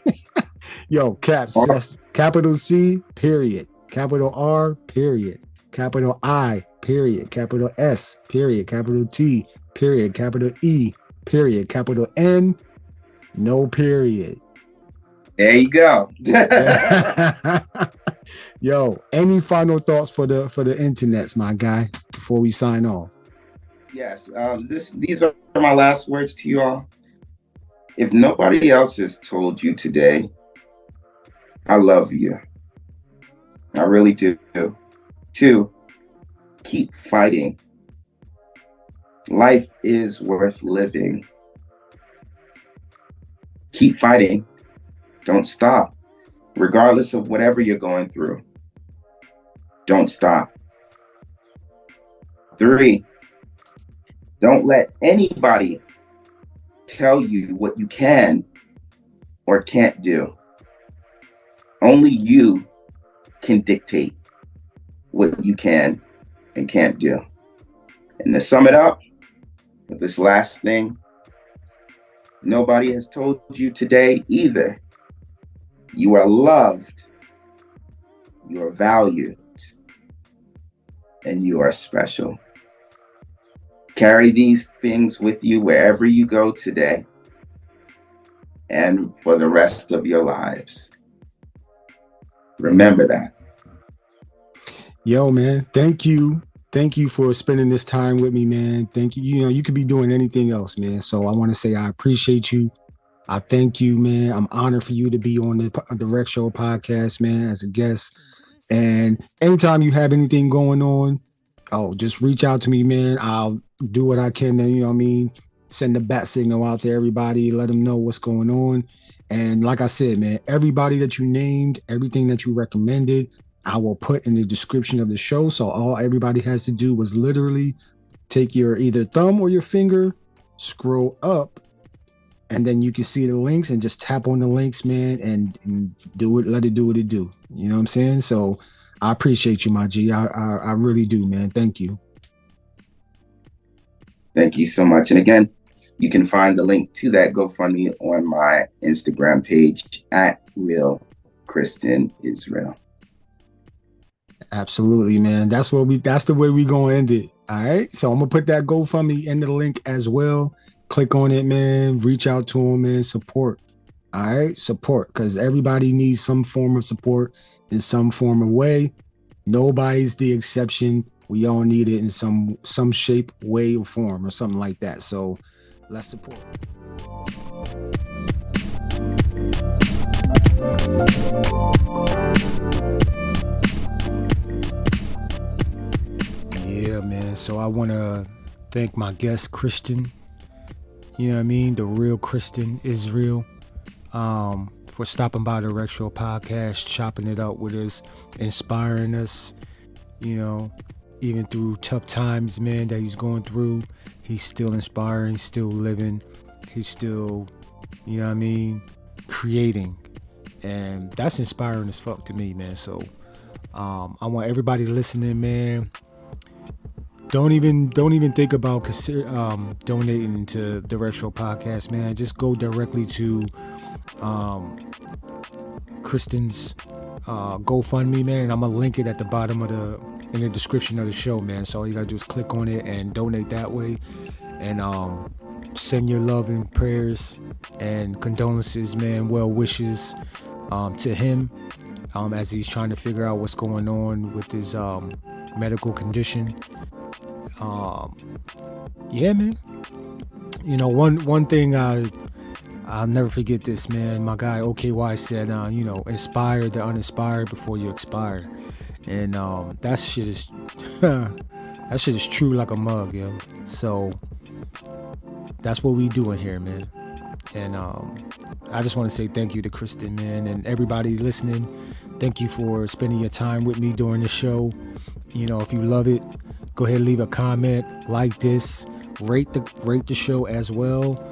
Yo, caps. That's capital C, period. Capital R, period. Capital I, period. Capital S, period. Capital T, period. Capital E, period. Capital N, no period. There you go. Yo, any final thoughts for the internets, my guy, before we sign off? Yes, these are my last words to you all. If nobody else has told you today, I love you. I really do. 2, keep fighting. Life is worth living. Keep fighting. Don't stop. Regardless of whatever you're going through, don't stop. 3, don't let anybody tell you what you can or can't do. Only you can dictate what you can and can't do. And to sum it up, with this last thing, nobody has told you today either. You are loved, you are valued, and you are special. Carry these things with you wherever you go today and for the rest of your lives. Remember that. Yo, man, thank you. Thank you for spending this time with me, man. Thank you. You could be doing anything else, man. So I want to say I appreciate you. I thank you, man. I'm honored for you to be on the Rec Show podcast, man, as a guest. And anytime you have anything going on, just reach out to me, man. I'll do what I can to, send the bat signal out to everybody, let them know what's going on. And like I said, man, everybody that you named, everything that you recommended, I will put in the description of the show. So all everybody has to do was literally take your either thumb or your finger, scroll up, and then you can see the links and just tap on the links, man, and do it. Let it do what it do. You know what I'm saying? So I appreciate you, my G. I really do, man. Thank you. Thank you so much. And again, you can find the link to that GoFundMe on my Instagram page at Real Cristen Israel. Absolutely, man. That's the way we gonna end it. All right. So I'm gonna put that GoFundMe in the link as well. Click on it, man. Reach out to them, man. Support. All right. Support. Because everybody needs some form of support in some form of way. Nobody's the exception. We all need it in some shape, way, or form, or something like that. So let's support. Yeah, man. So I want to thank my guest, Cristen. You know what I mean? The real Cristen Israel. For stopping by the Rec Show podcast, chopping it up with us, inspiring us, even through tough times, man, that he's going through. He's still inspiring, still living. He's still, creating. And that's inspiring as fuck to me, man. So I want everybody listening, man, don't even think about donating to the Retro Podcast, man. Just go directly to Kristen's GoFundMe, man, and I'm gonna link it at the bottom of in the description of the show, man. So all you gotta do is click on it and donate that way, and send your love and prayers and condolences, man, well wishes to him as he's trying to figure out what's going on with his medical condition. Yeah, man. You know, one thing I'll never forget this, man. My guy OKY said, you know, inspire the uninspired before you expire, and that shit is that shit is true like a mug, yo. So that's what we doing here, man. And I just want to say thank you to Cristen, man, and everybody listening. Thank you for spending your time with me during the show. You know, if you love it, go ahead and leave a comment, like this, rate the show as well.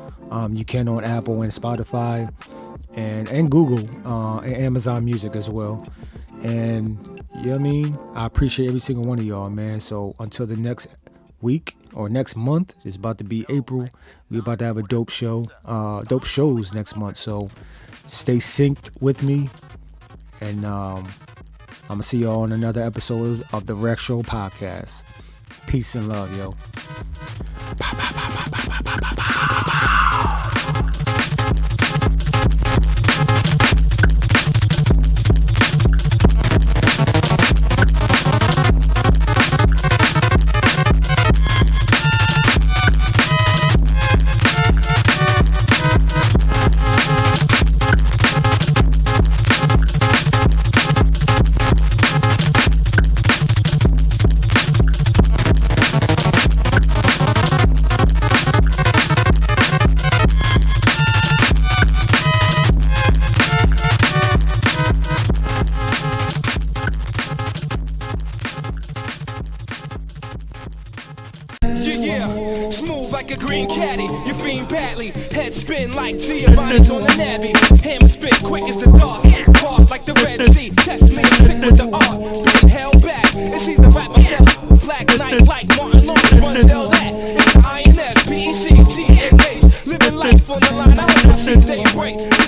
You can on Apple and Spotify and Google and Amazon Music as well. And you know what I mean? I appreciate every single one of y'all, man. So until the next week or next month, it's about to be April. We're about to have a dope show, dope shows next month. So stay synced with me. And I'm going to see y'all on another episode of the Retro Podcast. Peace and love, yo. Like Giovanni's on the Navy, hammer spit quick as the dart, hard like the Red Sea. Test me, sick with the art, being held back. It's either rap myself, Black Knight like Martin Luther. Run tell that. It's the INF, PEC, GNH, living life on the line. I hope I see day break.